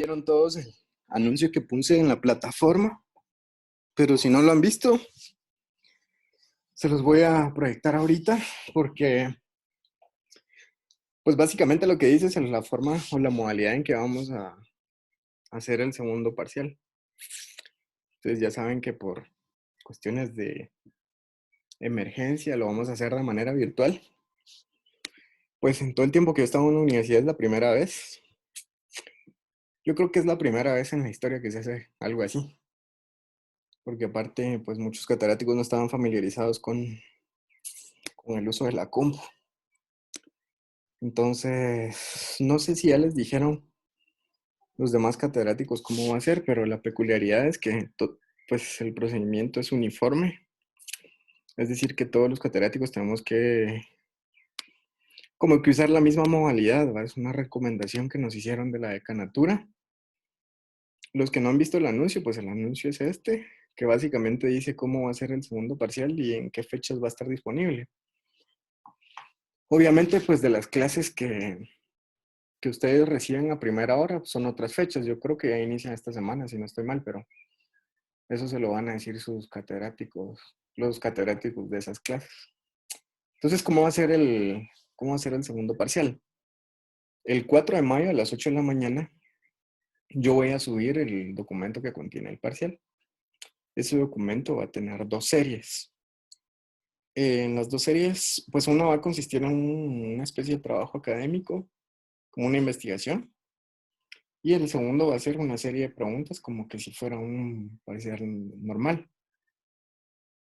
vieron todos el anuncio que puse en la plataforma, pero si no lo han visto, se los voy a proyectar ahorita porque, pues básicamente lo que dice es la forma o la modalidad en que vamos a hacer el segundo parcial. Entonces ya saben que por cuestiones de emergencia lo vamos a hacer de manera virtual. Pues en todo el tiempo que yo estaba en la universidad es la primera vez. Yo creo que es la primera vez en la historia que se hace algo así. Porque aparte, pues muchos catedráticos no estaban familiarizados con el uso de la compu. Entonces, no sé si ya les dijeron los demás catedráticos cómo va a ser, pero la peculiaridad es que pues el procedimiento es uniforme. Es decir, que todos los catedráticos tenemos que como que usar la misma modalidad, ¿va? Es una recomendación que nos hicieron de la decanatura. Los que no han visto el anuncio, pues el anuncio es este, que básicamente dice cómo va a ser el segundo parcial y en qué fechas va a estar disponible. Obviamente, pues de las clases que ustedes reciben a primera hora pues, son otras fechas. Yo creo que ya inician esta semana, si no estoy mal, pero eso se lo van a decir sus catedráticos, los catedráticos de esas clases. Entonces, ¿cómo va a ser el segundo parcial? El 4 de mayo a las 8 de la mañana, yo voy a subir el documento que contiene el parcial. Ese documento va a tener 2 series. En las 2 series, pues una va a consistir en una especie de trabajo académico, como una investigación. Y el segundo va a ser una serie de preguntas como que si fuera un parcial normal.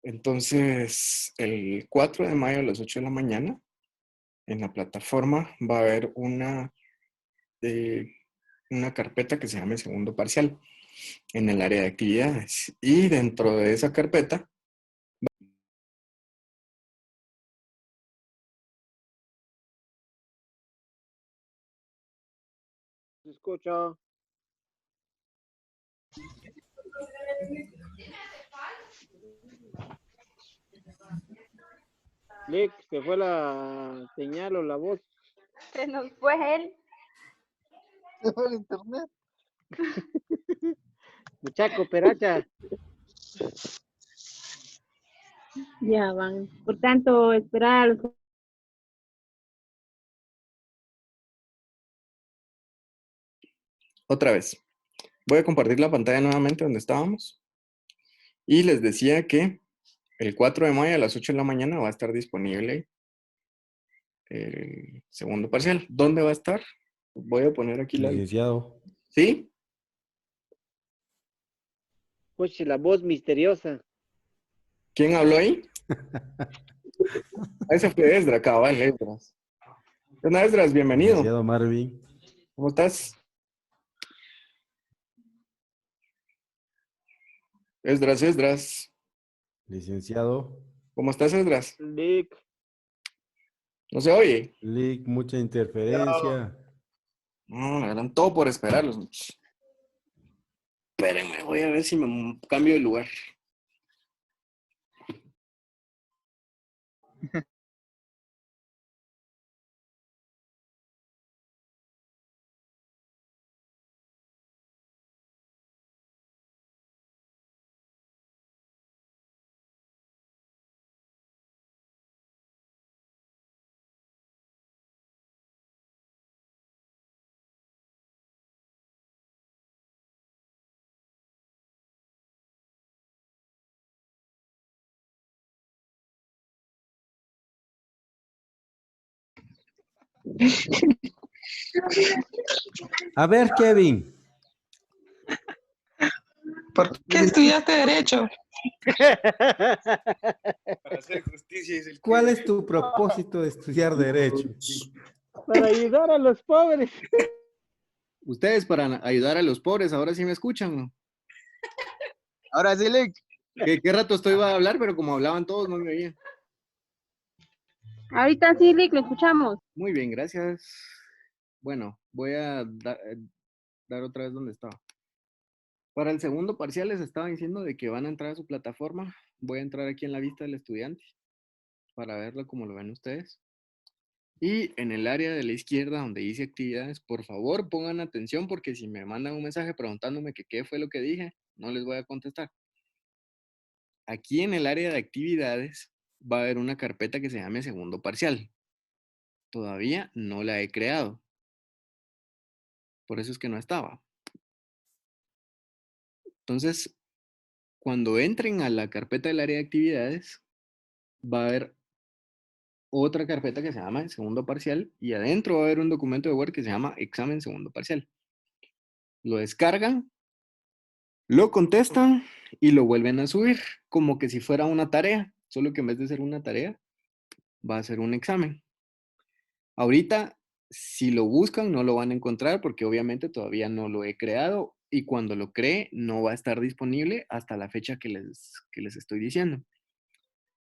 Entonces, el 4 de mayo a las 8 de la mañana, en la plataforma va a haber una carpeta que se llama segundo parcial en el área de actividades. Y dentro de esa carpeta, Se escucha. Lick, se fue la señal o la voz. Se nos fue él. Se fue el internet. Muchacho, peracha. Ya van. Por tanto, esperar a los... otra vez, voy a compartir la pantalla nuevamente donde estábamos. Y les decía que el 4 de mayo a las 8 de la mañana va a estar disponible el segundo parcial. ¿Dónde va a estar? Voy a poner aquí la... Licenciado. ¿Sí? Pues la voz misteriosa. ¿Quién habló ahí? Ese fue Esdras, cabal, Esdras. Esdras, bienvenido. Licenciado Marvin. ¿Cómo estás? Esdras. Licenciado. ¿Cómo estás, Esdras? Lick. ¿No se oye? Lick, mucha interferencia. No, eran todo por esperarlos. Espérenme, voy a ver si me cambio de lugar. A ver, Kevin. ¿Por qué estudiaste Derecho? Para hacer justicia es el ¿Cuál es tu propósito de estudiar Derecho? Para ayudar a los pobres. Ustedes para ayudar a los pobres, ahora sí me escuchan, ¿no? Ahora sí, Lick. ¿Qué rato estoy a hablar? Pero como hablaban todos, no me oían. Ahorita sí, Lick, lo escuchamos. Muy bien, gracias. Bueno, voy a dar otra vez donde estaba. Para el segundo parcial les estaba diciendo de que van a entrar a su plataforma. Voy a entrar aquí en la vista del estudiante para verlo como lo ven ustedes. Y en el área de la izquierda donde dice actividades, por favor pongan atención porque si me mandan un mensaje preguntándome que qué fue lo que dije, no les voy a contestar. Aquí en el área de actividades va a haber una carpeta que se llame segundo parcial. Todavía no la he creado. Por eso es que no estaba. Entonces, cuando entren a la carpeta del área de actividades, va a haber otra carpeta que se llama segundo parcial y adentro va a haber un documento de Word que se llama examen segundo parcial. Lo descargan, lo contestan y lo vuelven a subir como que si fuera una tarea, solo que en vez de ser una tarea, va a ser un examen. Ahorita, si lo buscan, no lo van a encontrar porque obviamente todavía no lo he creado y cuando lo cree no va a estar disponible hasta la fecha que les estoy diciendo.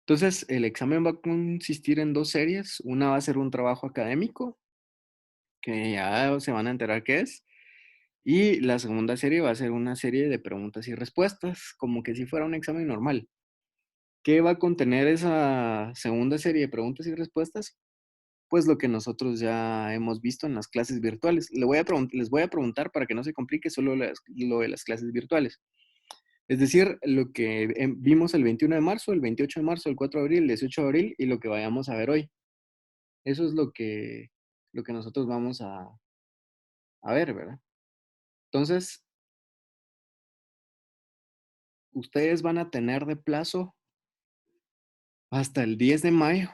Entonces, el examen va a consistir en dos series. Una va a ser un trabajo académico, que ya se van a enterar qué es. Y la segunda serie va a ser una serie de preguntas y respuestas, como que si fuera un examen normal. ¿Qué va a contener esa segunda serie de preguntas y respuestas? Pues lo que nosotros ya hemos visto en las clases virtuales. Les voy a preguntar para que no se complique solo lo de las clases virtuales. Es decir, lo que vimos el 21 de marzo, el 28 de marzo, el 4 de abril, el 18 de abril y lo que vayamos a ver hoy. Eso es lo que nosotros vamos a ver, ¿verdad? Entonces, ustedes van a tener de plazo hasta el 10 de mayo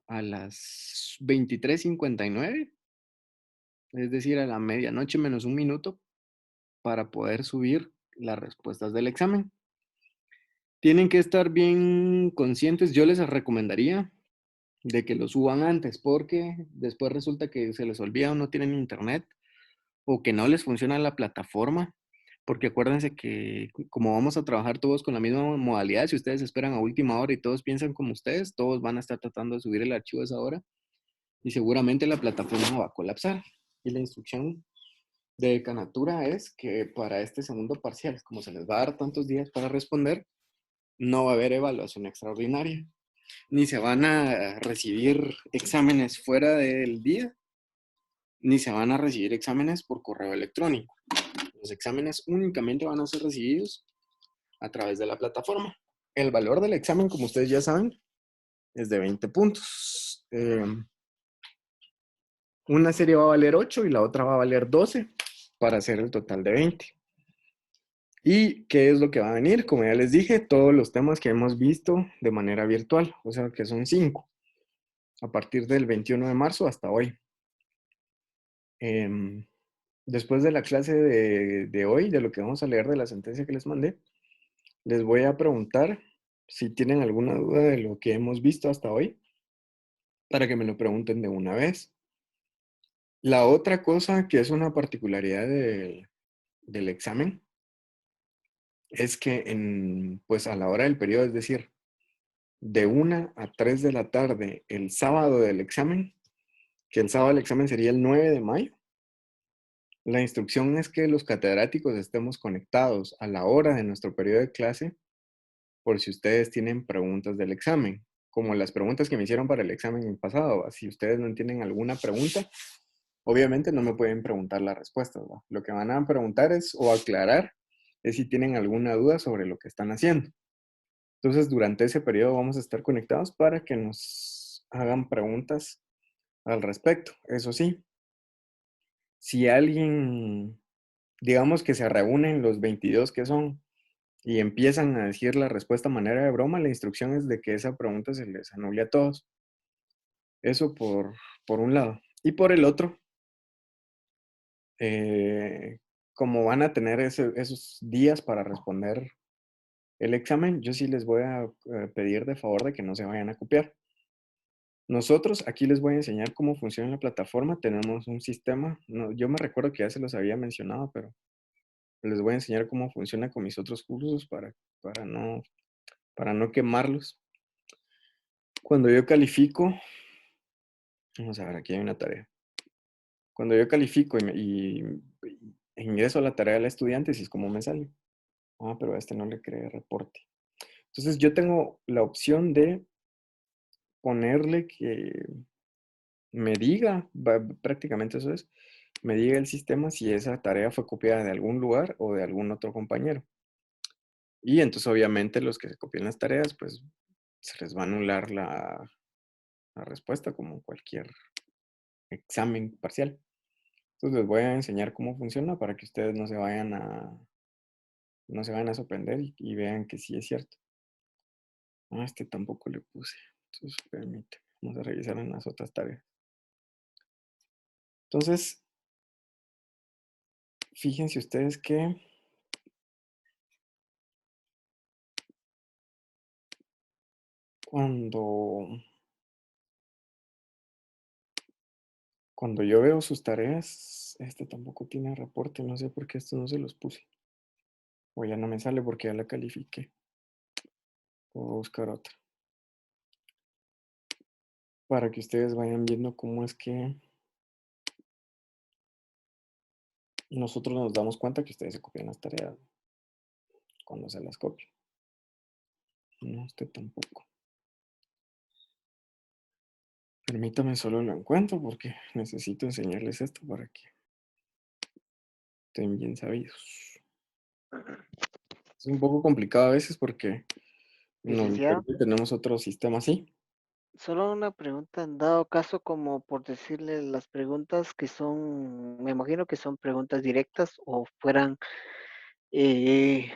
a las 23:59, es decir, a la medianoche menos un minuto, para poder subir las respuestas del examen. Tienen que estar bien conscientes, yo les recomendaría de que lo suban antes, porque después resulta que se les olvida o no tienen internet o que no les funciona la plataforma, porque acuérdense que como vamos a trabajar todos con la misma modalidad, si ustedes esperan a última hora y todos piensan como ustedes, todos van a estar tratando de subir el archivo a esa hora y seguramente la plataforma va a colapsar. Y la instrucción de decanatura es que para este segundo parcial, como se les va a dar tantos días para responder, no va a haber evaluación extraordinaria, ni se van a recibir exámenes fuera del día, ni se van a recibir exámenes por correo electrónico. Los exámenes únicamente van a ser recibidos a través de la plataforma. El valor del examen, como ustedes ya saben, es de 20 puntos. Una serie va a valer 8 y la otra va a valer 12 para hacer el total de 20. ¿Y qué es lo que va a venir? Como ya les dije, todos los temas que hemos visto de manera virtual, o sea que son 5, a partir del 21 de marzo hasta hoy. Después de la clase de hoy, de lo que vamos a leer de la sentencia que les mandé, les voy a preguntar si tienen alguna duda de lo que hemos visto hasta hoy, para que me lo pregunten de una vez. La otra cosa que es una particularidad del examen es que pues a la hora del periodo, es decir, de 1 a 3 de la tarde el sábado del examen, que el sábado del examen sería el 9 de mayo, la instrucción es que los catedráticos estemos conectados a la hora de nuestro periodo de clase por si ustedes tienen preguntas del examen, como las preguntas que me hicieron para el examen pasado. Si ustedes no tienen alguna pregunta, obviamente no me pueden preguntar las respuestas, ¿no? Lo que van a preguntar o aclarar es si tienen alguna duda sobre lo que están haciendo. Entonces, durante ese periodo vamos a estar conectados para que nos hagan preguntas al respecto. Eso sí, si alguien, digamos que se reúnen los 22 que son y empiezan a decir la respuesta a manera de broma, la instrucción es de que esa pregunta se les anule a todos. Eso por un lado. Y por el otro, como van a tener esos días para responder el examen, yo sí les voy a pedir de favor de que no se vayan a copiar. Nosotros aquí les voy a enseñar cómo funciona la plataforma. Tenemos un sistema, yo me recuerdo que ya se los había mencionado, pero les voy a enseñar cómo funciona con mis otros cursos para no quemarlos. Cuando yo califico, vamos a ver, aquí hay una tarea. Cuando yo califico y ingreso a la tarea del estudiante, si es como me sale. Ah, pero a este no le creé reporte. Entonces, yo tengo la opción de ponerle que me diga, prácticamente eso es, me diga el sistema si esa tarea fue copiada de algún lugar o de algún otro compañero. Y entonces obviamente los que se copien las tareas, pues se les va a anular la respuesta como cualquier examen parcial. Entonces les voy a enseñar cómo funciona para que ustedes no se vayan a sorprender y vean que sí es cierto. Ah, este tampoco le puse. Entonces, permíteme. Vamos a revisar en las otras tareas. Entonces, fíjense ustedes que cuando, cuando yo veo sus tareas, este tampoco tiene reporte. No sé por qué esto no se los puse. O ya no me sale porque ya la califiqué. Voy a buscar otra. Para que ustedes vayan viendo cómo es que nosotros nos damos cuenta que ustedes se copian las tareas cuando se las copio. No, usted tampoco. Permítame, solo lo encuentro porque necesito enseñarles esto para que estén bien sabidos. Es un poco complicado a veces porque Licenciado, tenemos otro sistema así. solo una pregunta, en dado caso como por decirle las preguntas que son, me imagino que son preguntas directas o fueran eh,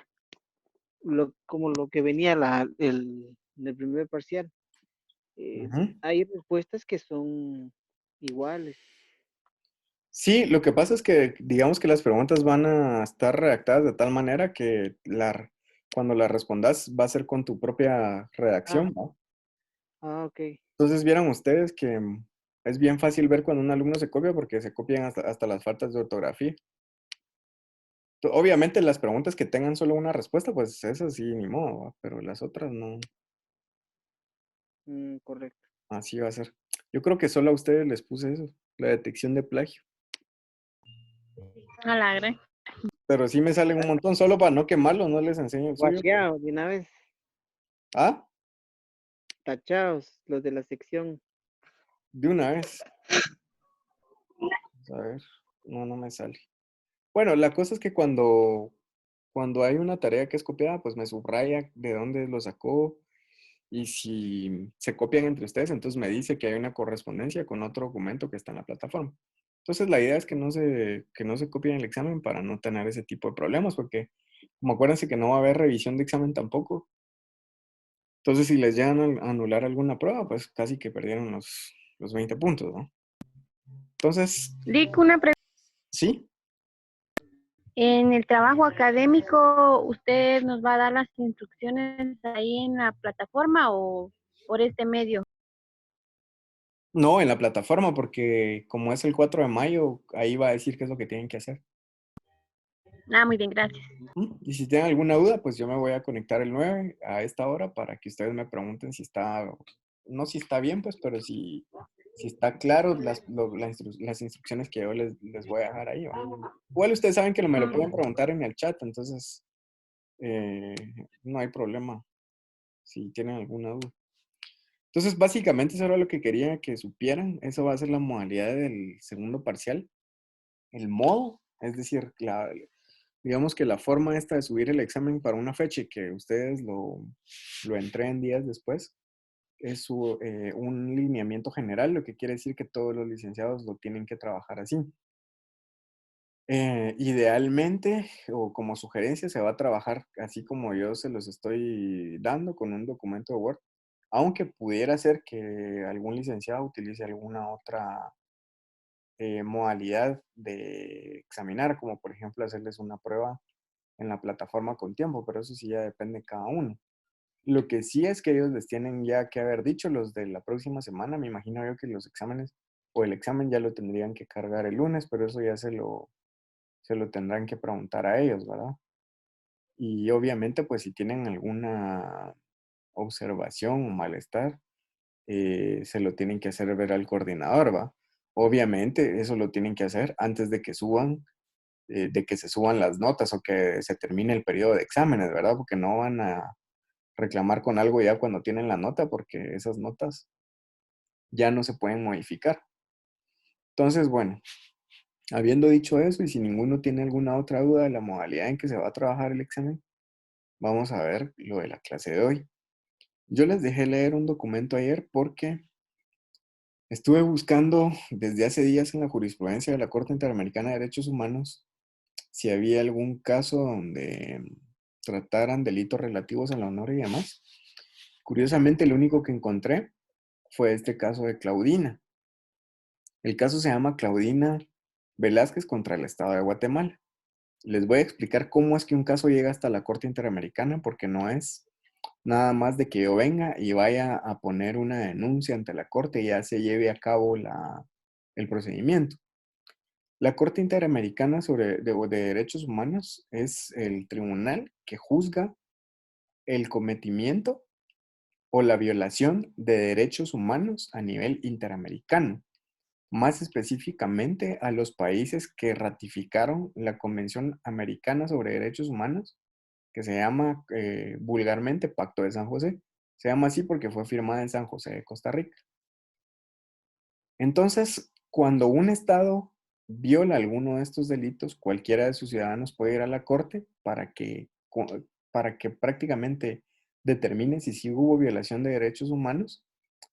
como lo que venía en el primer parcial. Ujú. Hay respuestas que son iguales. Sí, lo que pasa es que digamos que las preguntas van a estar redactadas de tal manera que cuando las respondas va a ser con tu propia Ah, redacción, ¿no? ok. Entonces vieran ustedes que es bien fácil ver cuando un alumno se copia porque se copian hasta las faltas de ortografía. Obviamente las preguntas que tengan solo una respuesta, pues esas sí, ni modo, ¿va? Pero las otras no, Correcto. así va a ser. Yo creo que solo a ustedes les puse eso, la detección de plagio. A la gran. Pero sí me salen un montón, solo para no quemarlos, no les enseño el suyo. Guacheados, de una vez, Ah, tachados, los de la sección. de una vez. A ver, no me sale. Bueno, la cosa es que cuando hay una tarea que es copiada, pues me subraya de dónde lo sacó. Y si se copian entre ustedes, entonces me dice que hay una correspondencia con otro documento que está en la plataforma. Entonces la idea es que no se copien el examen para no tener ese tipo de problemas, porque como acuérdense que no va a haber revisión de examen tampoco. Entonces si les llegan a anular alguna prueba, pues casi que perdieron los 20 puntos, ¿no? Entonces, Lick, una pregunta. sí, En el trabajo académico, ¿usted nos va a dar las instrucciones ahí en la plataforma o por este medio? no en la plataforma, porque como es el 4 de mayo, ahí va a decir qué es lo que tienen que hacer. Ah, muy bien, gracias. Y si tienen alguna duda, pues yo me voy a conectar el 9 a esta hora para que ustedes me pregunten si está, no si está bien, pues, pero si está claro las instrucciones que yo les voy a dejar ahí, ¿va? Igual ustedes saben que me lo pueden preguntar en el chat, entonces eh, no hay problema si tienen alguna duda. Entonces, básicamente eso era lo que quería que supieran. Eso va a ser la modalidad del segundo parcial. El modo, es decir, digamos que la forma esta de subir el examen para una fecha y que ustedes lo entreguen días después, es un lineamiento general, lo que quiere decir que todos los licenciados lo tienen que trabajar así. Idealmente, o como sugerencia, se va a trabajar así como yo se los estoy dando con un documento de Word, aunque pudiera ser que algún licenciado utilice alguna otra modalidad de examinar, como por ejemplo hacerles una prueba en la plataforma con tiempo, pero eso sí ya depende de cada uno. Lo que sí es que ellos les tienen ya que haber dicho, los de la próxima semana, me imagino yo que los exámenes o el examen ya lo tendrían que cargar el lunes, pero eso ya se lo tendrán que preguntar a ellos, ¿verdad? Y obviamente, pues si tienen alguna observación o malestar, se lo tienen que hacer ver al coordinador, ¿va? Obviamente, eso lo tienen que hacer antes de que se suban las notas o que se termine el periodo de exámenes, ¿verdad? Porque no van a reclamar con algo ya cuando tienen la nota, porque esas notas ya no se pueden modificar. Entonces, bueno, habiendo dicho eso y si ninguno tiene alguna otra duda de la modalidad en que se va a trabajar el examen, vamos a ver lo de la clase de hoy. Yo les dejé leer un documento ayer porque estuve buscando desde hace días en la jurisprudencia de la Corte Interamericana de Derechos Humanos si había algún caso donde trataran delitos relativos a la honor y demás. Curiosamente, el único que encontré fue este caso de Claudina. El caso se llama Claudina Velázquez contra el Estado de Guatemala. Les voy a explicar cómo es que un caso llega hasta la Corte Interamericana, porque no es nada más de que yo venga y vaya a poner una denuncia ante la Corte y ya se lleve a cabo el procedimiento. La Corte Interamericana de Derechos Humanos es el tribunal que juzga el cometimiento o la violación de derechos humanos a nivel interamericano, más específicamente a los países que ratificaron la Convención Americana sobre Derechos Humanos, que se llama vulgarmente Pacto de San José. Se llama así porque fue firmada en San José de Costa Rica. Entonces, cuando un Estado viola alguno de estos delitos, cualquiera de sus ciudadanos puede ir a la Corte para que prácticamente determine si hubo violación de derechos humanos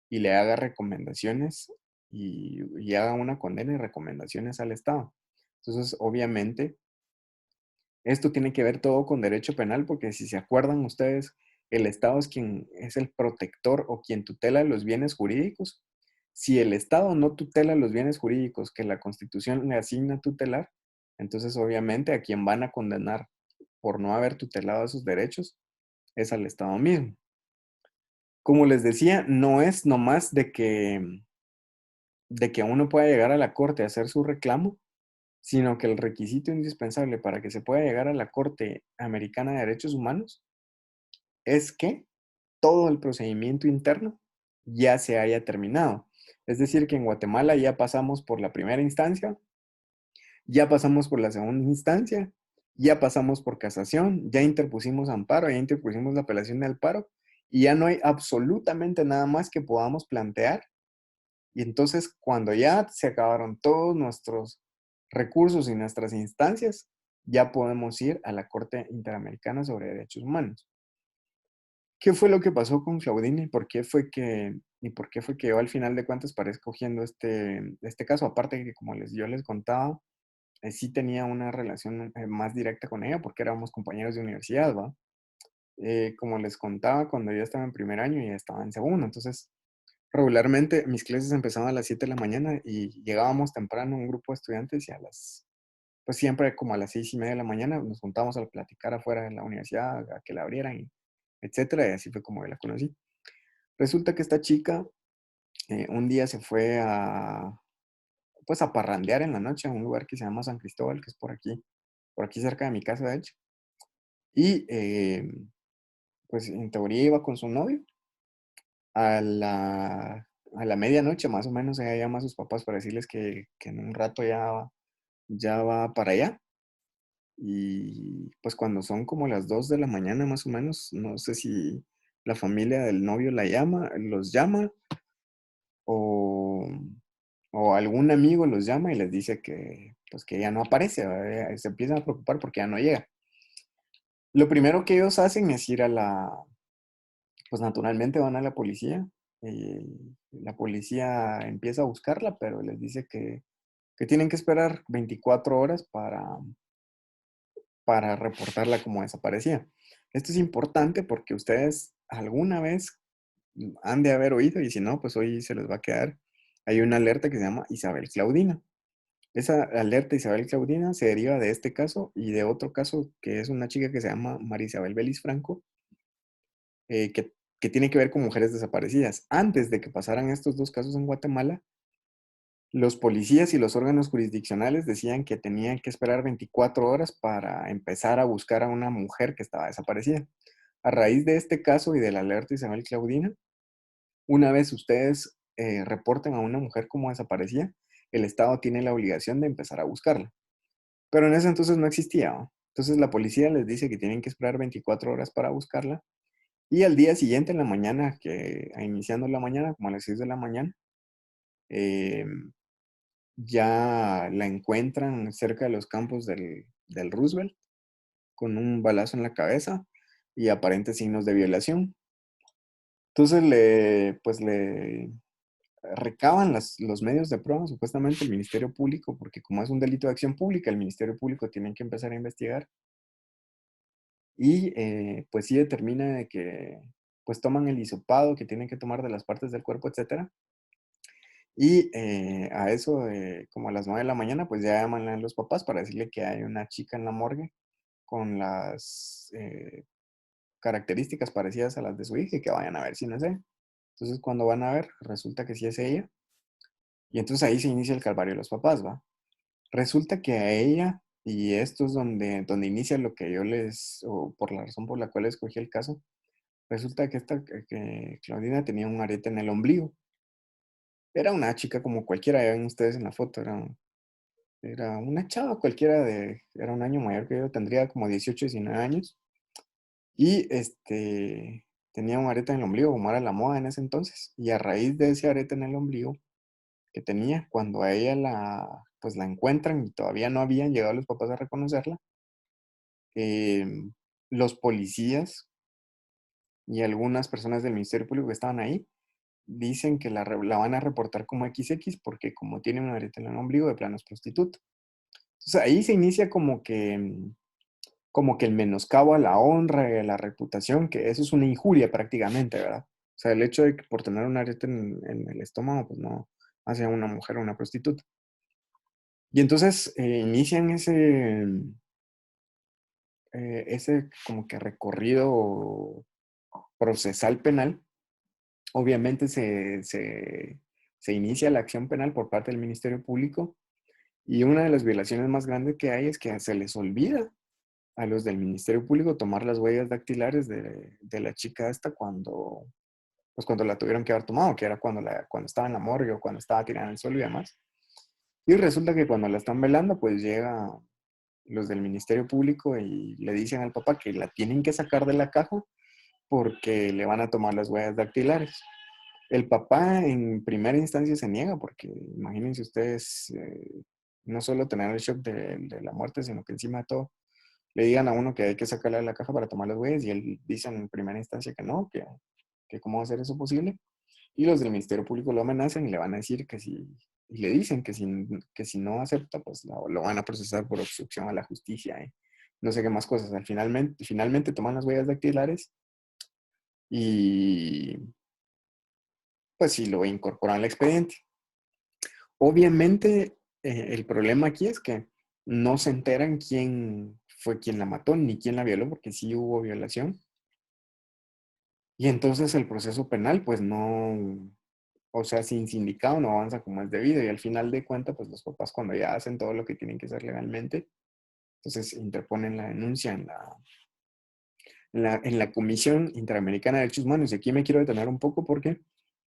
y le haga recomendaciones y haga una condena y recomendaciones al Estado. Entonces, obviamente, esto tiene que ver todo con derecho penal, porque si se acuerdan ustedes, el Estado es quien es el protector o quien tutela los bienes jurídicos. Si el Estado no tutela los bienes jurídicos que la Constitución le asigna a tutelar, entonces obviamente a quien van a condenar por no haber tutelado esos derechos es al Estado mismo. Como les decía, no es nomás de que uno pueda llegar a la corte a hacer su reclamo, sino que el requisito indispensable para que se pueda llegar a la Corte Americana de Derechos Humanos es que todo el procedimiento interno ya se haya terminado. Es decir, que en Guatemala ya pasamos por la primera instancia, ya pasamos por la segunda instancia, ya pasamos por casación, ya interpusimos amparo, ya interpusimos la apelación de amparo y ya no hay absolutamente nada más que podamos plantear. Y entonces, cuando ya se acabaron todos nuestros recursos y nuestras instancias, ya podemos ir a la Corte Interamericana sobre Derechos Humanos. ¿Qué fue lo que pasó con Claudine y por qué fue que yo al final de cuentas paré escogiendo este caso? Aparte de que, como yo les contaba, sí tenía una relación más directa con ella porque éramos compañeros de universidad, ¿va? Como les contaba, cuando yo estaba en primer año y ella estaba en segundo, entonces regularmente mis clases empezaban a las 7 de la mañana y llegábamos temprano un grupo de estudiantes y pues siempre como a las 6:30 de la mañana nos juntábamos a platicar afuera de la universidad, a que la abrieran, etcétera, y así fue como yo la conocí. Resulta que esta chica un día se fue pues a parrandear en la noche a un lugar que se llama San Cristóbal, que es por aquí cerca de mi casa, de hecho. Y pues en teoría iba con su novio. A la medianoche más o menos ella llama a sus papás para decirles que en un rato ya va para allá. Y pues cuando son como las 2 de la mañana más o menos, no sé si la familia del novio los llama o, o algún amigo los llama y les dice que pues que ella no aparece, ¿verdad? Se empiezan a preocupar porque ya no llega. Lo primero que ellos hacen es ir pues naturalmente van a la policía y la policía empieza a buscarla, pero les dice que tienen que esperar 24 horas para reportarla como desaparecida. Esto es importante porque ustedes alguna vez han de haber oído, y si no, pues hoy se les va a quedar. Hay una alerta que se llama Isabel Claudina. Esa alerta Isabel Claudina se deriva de este caso y de otro caso que es una chica que se llama María Isabel Belis Franco, que tiene que ver con mujeres desaparecidas. Antes de que pasaran estos dos casos en Guatemala, los policías y los órganos jurisdiccionales decían que tenían que esperar 24 horas para empezar a buscar a una mujer que estaba desaparecida. A raíz de este caso y de la alerta Isabel Claudina, una vez ustedes reporten a una mujer como desaparecida, el Estado tiene la obligación de empezar a buscarla. Pero en ese entonces no existía, ¿no? Entonces la policía les dice que tienen que esperar 24 horas para buscarla y al día siguiente en la mañana, iniciando la mañana, como a las 6 de la mañana, ya la encuentran cerca de los campos del Roosevelt con un balazo en la cabeza y aparentes signos de violación. Entonces pues le recaban los medios de prueba, supuestamente el Ministerio Público, porque como es un delito de acción pública, el Ministerio Público tiene que empezar a investigar y pues sí determina de que pues toman el hisopado que tienen que tomar de las partes del cuerpo, etcétera. Y a eso, como a las 9 de la mañana, pues ya llaman a los papás para decirle que hay una chica en la morgue con las características parecidas a las de su hija y que vayan a ver si no sé. Entonces cuando van a ver, resulta que sí es ella. Y entonces ahí se inicia el calvario de los papás, ¿va? Resulta que a ella, y esto es donde inicia lo que yo o por la razón por la cual escogí el caso, resulta que Claudina tenía un arete en el ombligo. Era una chica como cualquiera, ya ven ustedes en la foto, era una chava cualquiera era un año mayor que yo, tendría como 18, 19 años. Y tenía un arete en el ombligo, como era la moda en ese entonces. Y a raíz de ese arete en el ombligo que tenía, cuando a ella pues la encuentran y todavía no habían llegado los papás a reconocerla, los policías y algunas personas del Ministerio Público que estaban ahí dicen que la van a reportar como XX porque como tiene un arete en el ombligo, de plano es prostituta. Entonces ahí se inicia como que el menoscabo a la honra y a la reputación, que eso es una injuria prácticamente, ¿verdad? O sea, el hecho de que por tener un arete en el estómago, pues no hace a una mujer una prostituta. Y entonces inician ese como que recorrido procesal penal. Obviamente se inicia la acción penal por parte del Ministerio Público y una de las violaciones más grandes que hay es que se les olvida a los del Ministerio Público tomar las huellas dactilares de la chica esta cuando la tuvieron que haber tomado, que era cuando estaba en la morgue o cuando estaba tirada en el suelo y demás. Y resulta que cuando la están velando, pues llega los del Ministerio Público y le dicen al papá que la tienen que sacar de la caja porque le van a tomar las huellas dactilares. El papá en primera instancia se niega porque imagínense ustedes no solo tener el shock de la muerte, sino que encima de todo le digan a uno que hay que sacarla de la caja para tomar las huellas y él dice en primera instancia que no, que cómo va a ser eso posible. Y los del Ministerio Público lo amenazan y le van a decir y le dicen que si no acepta, pues lo van a procesar por obstrucción a la justicia. No sé qué más cosas. Finalmente toman las huellas dactilares y pues sí lo incorporan al expediente. Obviamente, el problema aquí es que no se enteran quién fue quien la mató ni quién la violó, porque sí hubo violación. Y entonces el proceso penal, pues no, o sea, sin sindicado no avanza como es debido. Y al final de cuentas, pues los papás cuando ya hacen todo lo que tienen que hacer legalmente, entonces interponen la denuncia en la Comisión Interamericana de Derechos Humanos. Y aquí me quiero detener un poco porque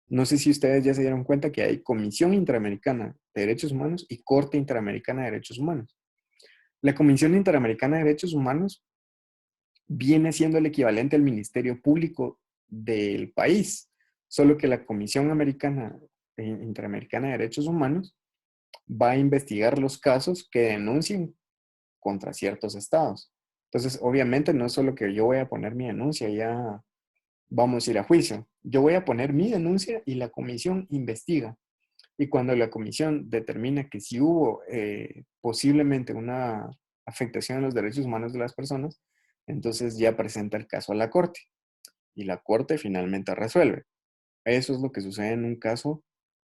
no sé si ustedes ya se dieron cuenta que hay Comisión Interamericana de Derechos Humanos y Corte Interamericana de Derechos Humanos. La Comisión Interamericana de Derechos Humanos viene siendo el equivalente al Ministerio Público del país, solo que la Comisión Interamericana de Derechos Humanos va a investigar los casos que denuncien contra ciertos estados. Entonces, obviamente, no es solo que yo voy a poner mi denuncia, ya vamos a ir a juicio. Yo voy a poner mi denuncia y la comisión investiga. Y cuando la comisión determina que sí hubo posiblemente una afectación a los derechos humanos de las personas, entonces ya presenta el caso a la corte. Y la corte finalmente resuelve. Eso es lo que sucede en un caso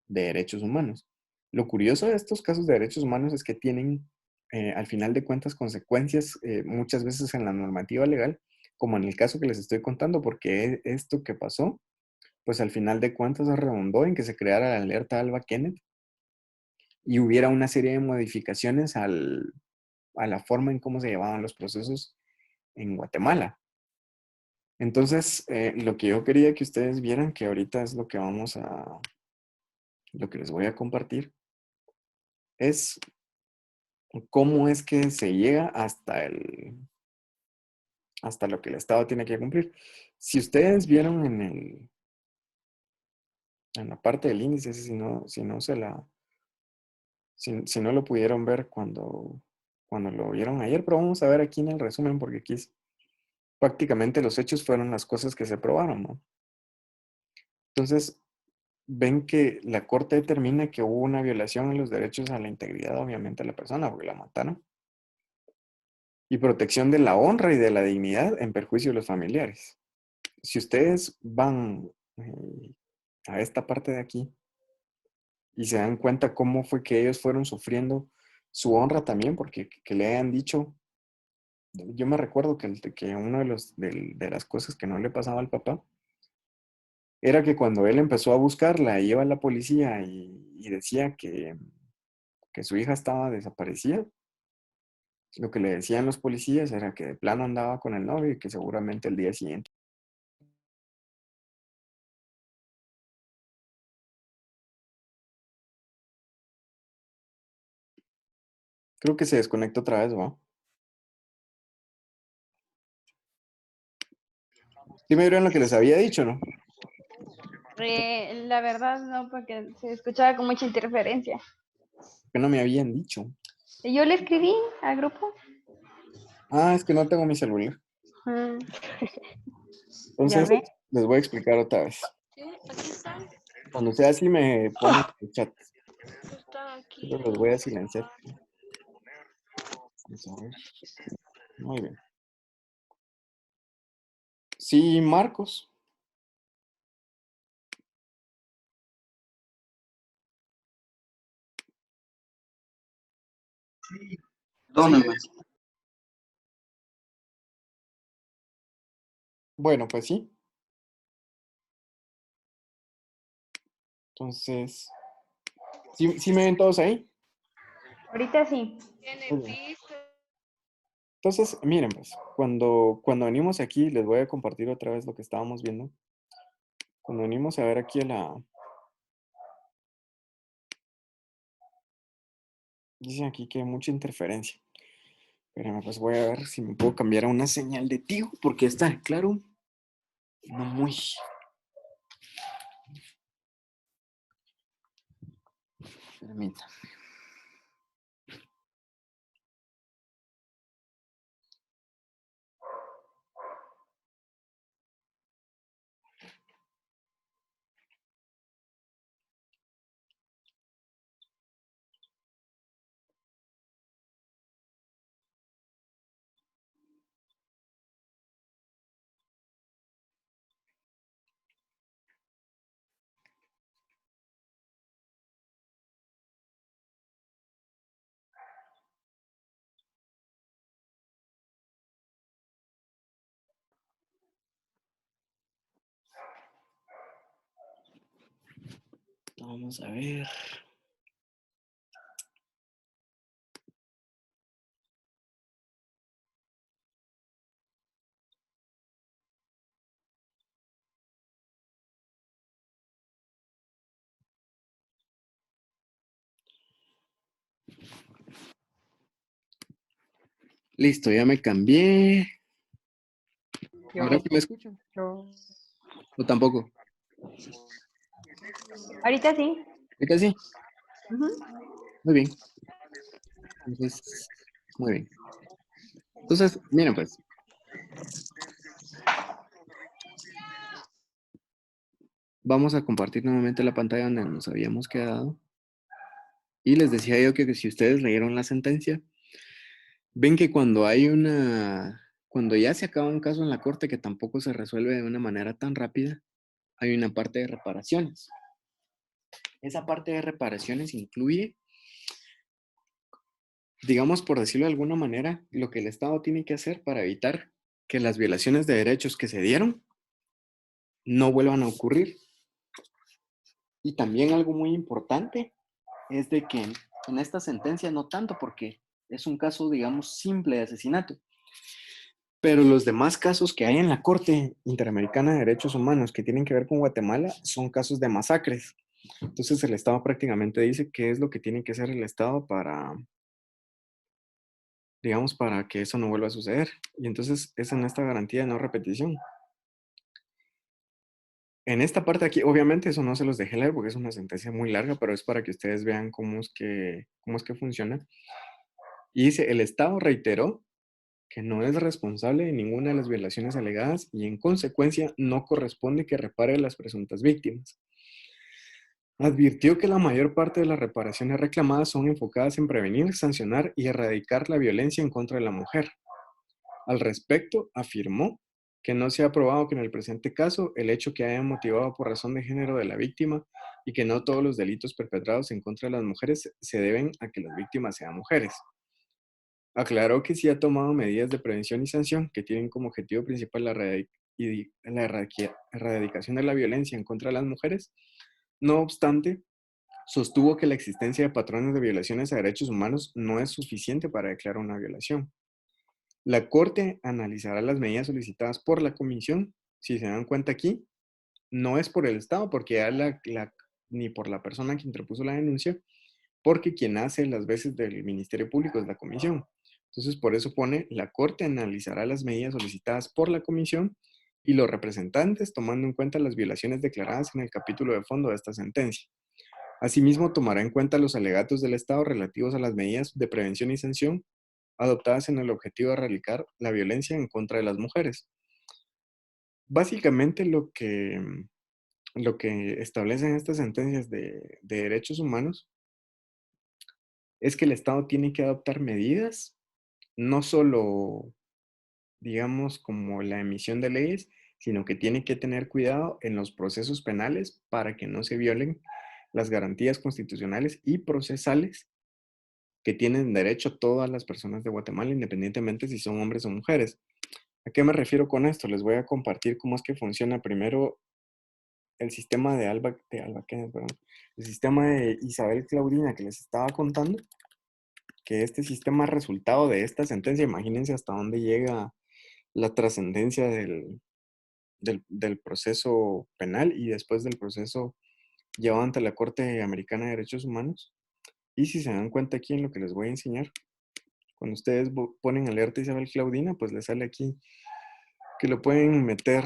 de derechos humanos. Lo curioso de estos casos de derechos humanos es que tienen, al final de cuentas, consecuencias muchas veces en la normativa legal, como en el caso que les estoy contando, porque esto que pasó, pues al final de cuentas redundó en que se creara la alerta Alba Kenneth y hubiera una serie de modificaciones a la forma en cómo se llevaban los procesos en Guatemala. Entonces, lo que yo quería que ustedes vieran, que ahorita es lo que les voy a compartir, es cómo es que se llega hasta lo que el Estado tiene que cumplir. Si ustedes vieron en la parte del índice, si no se la Si no lo pudieron ver cuando lo vieron ayer, pero vamos a ver aquí en el resumen, porque aquí prácticamente los hechos fueron las cosas que se probaron, ¿no? Entonces, ven que la corte determina que hubo una violación a los derechos a la integridad, obviamente, de la persona, porque la mataron, y protección de la honra y de la dignidad en perjuicio de los familiares. Si ustedes van a esta parte de aquí y se dan cuenta cómo fue que ellos fueron sufriendo su honra también, porque que le hayan dicho, yo me recuerdo que una de las cosas que no le pasaba al papá era que cuando él empezó a buscarla, iba a la policía y decía que su hija estaba desaparecida. Lo que le decían los policías era que de plano andaba con el novio y que seguramente el día siguiente. Creo que se desconectó otra vez, ¿va? Sí me dieron lo que les había dicho, ¿no? La verdad no, porque se escuchaba con mucha interferencia. Que no me habían dicho. Yo le escribí al grupo. Ah, es que no tengo mi celular. Ah, ya Entonces, ve. les voy a explicar otra vez. Cuando sea así, me ponen en el chat. Pero los voy a silenciar. Vamos a ver. Muy bien. Sí, Marcos. Perdóname. Bueno, pues sí. Entonces, ¿sí me ven todos ahí? Ahorita sí. Muy bien. Entonces, miren, pues, cuando venimos aquí, les voy a compartir otra vez lo que estábamos viendo. Cuando venimos a ver aquí dicen aquí que hay mucha interferencia. Espérame, pues voy a ver si me puedo cambiar a una señal de Tigo, porque está, claro, no muy. Permítame. Vamos a ver. Listo, ya me cambié. ¿Ahora sí me escuchan? ¿O tampoco? Ahorita sí. Ahorita sí. Ujú. Muy bien. Entonces, muy bien. Entonces, miren pues. Vamos a compartir nuevamente la pantalla donde nos habíamos quedado. Y les decía yo que si ustedes leyeron la sentencia, ven que cuando ya se acaba un caso en la corte que tampoco se resuelve de una manera tan rápida, hay una parte de reparaciones. Esa parte de reparaciones incluye, digamos por decirlo de alguna manera, lo que el Estado tiene que hacer para evitar que las violaciones de derechos que se dieron no vuelvan a ocurrir. Y también algo muy importante es de que en esta sentencia no tanto porque es un caso, digamos, simple de asesinato, pero los demás casos que hay en la Corte Interamericana de Derechos Humanos que tienen que ver con Guatemala son casos de masacres. Entonces el Estado prácticamente dice qué es lo que tiene que hacer el Estado para, digamos, para que eso no vuelva a suceder. Y entonces es en esta garantía de no repetición. En esta parte aquí, obviamente eso no se los dejé leer porque es una sentencia muy larga, pero es para que ustedes vean cómo es que funciona. Y dice, el Estado reiteró que no es responsable de ninguna de las violaciones alegadas y en consecuencia no corresponde que repare a las presuntas víctimas. Advirtió que la mayor parte de las reparaciones reclamadas son enfocadas en prevenir, sancionar y erradicar la violencia en contra de la mujer. Al respecto, afirmó que no se ha probado que en el presente caso el hecho que haya motivado por razón de género de la víctima y que no todos los delitos perpetrados en contra de las mujeres se deben a que las víctimas sean mujeres. Aclaró que sí ha tomado medidas de prevención y sanción que tienen como objetivo principal la erradicación de la violencia en contra de las mujeres. No obstante, sostuvo que la existencia de patrones de violaciones a derechos humanos no es suficiente para declarar una violación. La Corte analizará las medidas solicitadas por la Comisión. Si se dan cuenta aquí, no es por el Estado, porque ya ni por la persona que interpuso la denuncia, porque quien hace las veces del Ministerio Público es la Comisión. Entonces, por eso pone, la Corte analizará las medidas solicitadas por la Comisión y los representantes, tomando en cuenta las violaciones declaradas en el capítulo de fondo de esta sentencia. Asimismo, tomará en cuenta los alegatos del Estado relativos a las medidas de prevención y sanción adoptadas en el objetivo de erradicar la violencia en contra de las mujeres. Básicamente lo que establecen estas sentencias de derechos humanos es que el Estado tiene que adoptar medidas, no solo, digamos, como la emisión de leyes, sino que tiene que tener cuidado en los procesos penales para que no se violen las garantías constitucionales y procesales que tienen derecho todas las personas de Guatemala, independientemente si son hombres o mujeres. ¿A qué me refiero con esto? Les voy a compartir cómo es que funciona primero el sistema de Alba Kenneth, perdón, el sistema de Isabel Claudina que les estaba contando, que este sistema es resultado de esta sentencia. Imagínense hasta dónde llega la trascendencia del proceso penal y después del proceso llevado ante la Corte Americana de Derechos Humanos. Y si se dan cuenta aquí en lo que les voy a enseñar, cuando ustedes ponen alerta Isabel Claudina, pues les sale aquí que lo pueden meter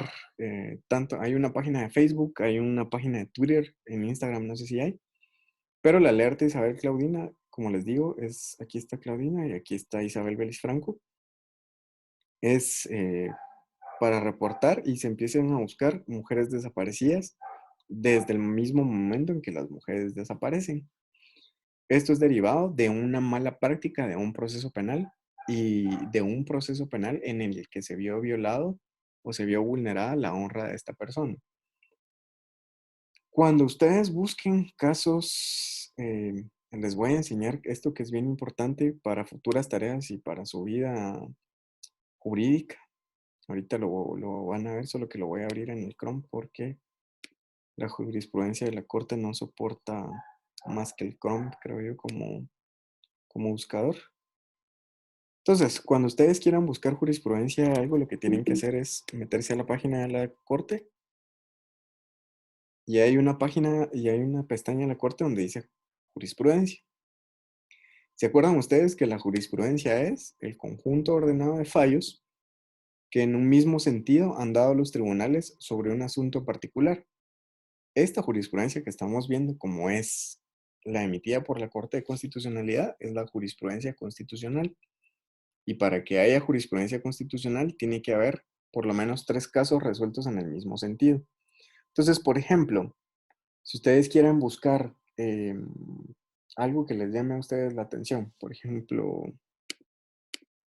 tanto, hay una página de Facebook, hay una página de Twitter, en Instagram no sé si hay, pero la alerta Isabel Claudina, como les digo, aquí está Claudina y aquí está Isabel Vélez Franco, es para reportar y se empiecen a buscar mujeres desaparecidas desde el mismo momento en que las mujeres desaparecen. Esto es derivado de una mala práctica de un proceso penal y de un proceso penal en el que se vio violado o se vio vulnerada la honra de esta persona. Cuando ustedes busquen casos, les voy a enseñar esto que es bien importante para futuras tareas y para su vida jurídica. Ahorita lo van a ver, solo que lo voy a abrir en el Chrome porque la jurisprudencia de la Corte no soporta más que el Chrome, creo yo, como buscador. Entonces, cuando ustedes quieran buscar jurisprudencia, algo lo que tienen que hacer es meterse a la página de la Corte y hay una página y hay una pestaña en la Corte donde dice jurisprudencia. ¿Se acuerdan ustedes que la jurisprudencia es el conjunto ordenado de fallos que en un mismo sentido han dado los tribunales sobre un asunto particular? Esta jurisprudencia que estamos viendo, como es la emitida por la Corte de Constitucionalidad, es la jurisprudencia constitucional. Y para que haya jurisprudencia constitucional, tiene que haber por lo menos 3 casos resueltos en el mismo sentido. Entonces, por ejemplo, si ustedes quieren buscar algo que les llame a ustedes la atención, por ejemplo,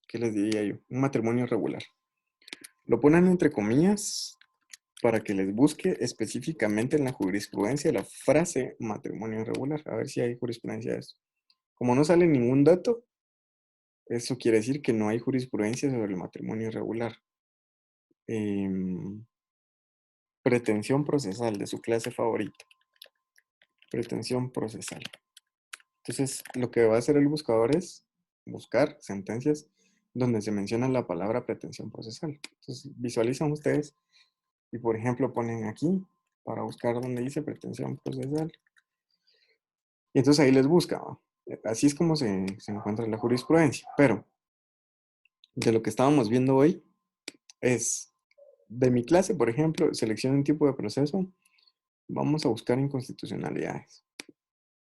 ¿qué les diría yo? Un matrimonio irregular. Lo ponen entre comillas para que les busque específicamente en la jurisprudencia la frase matrimonio irregular. A ver si hay jurisprudencia de eso. Como no sale ningún dato, eso quiere decir que no hay jurisprudencia sobre el matrimonio irregular. Pretensión procesal, de su clase favorita. Pretensión procesal. Entonces, lo que va a hacer el buscador es buscar sentencias donde se menciona la palabra pretensión procesal. Entonces, visualizan ustedes y, por ejemplo, ponen aquí para buscar donde dice pretensión procesal. Y entonces ahí les busca, ¿no? Así es como se encuentra la jurisprudencia. Pero, de lo que estábamos viendo hoy es, de mi clase, por ejemplo, seleccione un tipo de proceso Vamos a buscar inconstitucionalidades.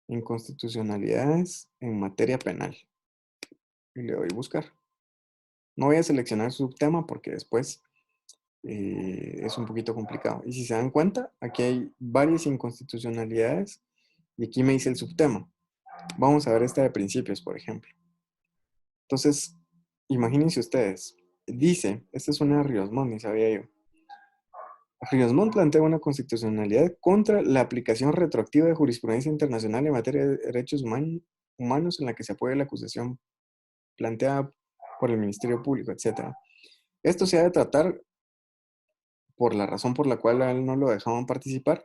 Inconstitucionalidades en materia penal. Y le doy buscar. No voy a seleccionar subtema porque después es un poquito complicado. Y si se dan cuenta, aquí hay varias inconstitucionalidades y aquí me dice el subtema. Vamos a ver esta de principios, por ejemplo. Entonces, imagínense ustedes. Dice, esta es una de Ríos Montt, ni sabía yo. Ríos Montt plantea una constitucionalidad contra la aplicación retroactiva de jurisprudencia internacional en materia de derechos humanos en la que se apoya la acusación planteada por el Ministerio Público, etc. Esto se ha de tratar por la razón por la cual a él no lo dejaban participar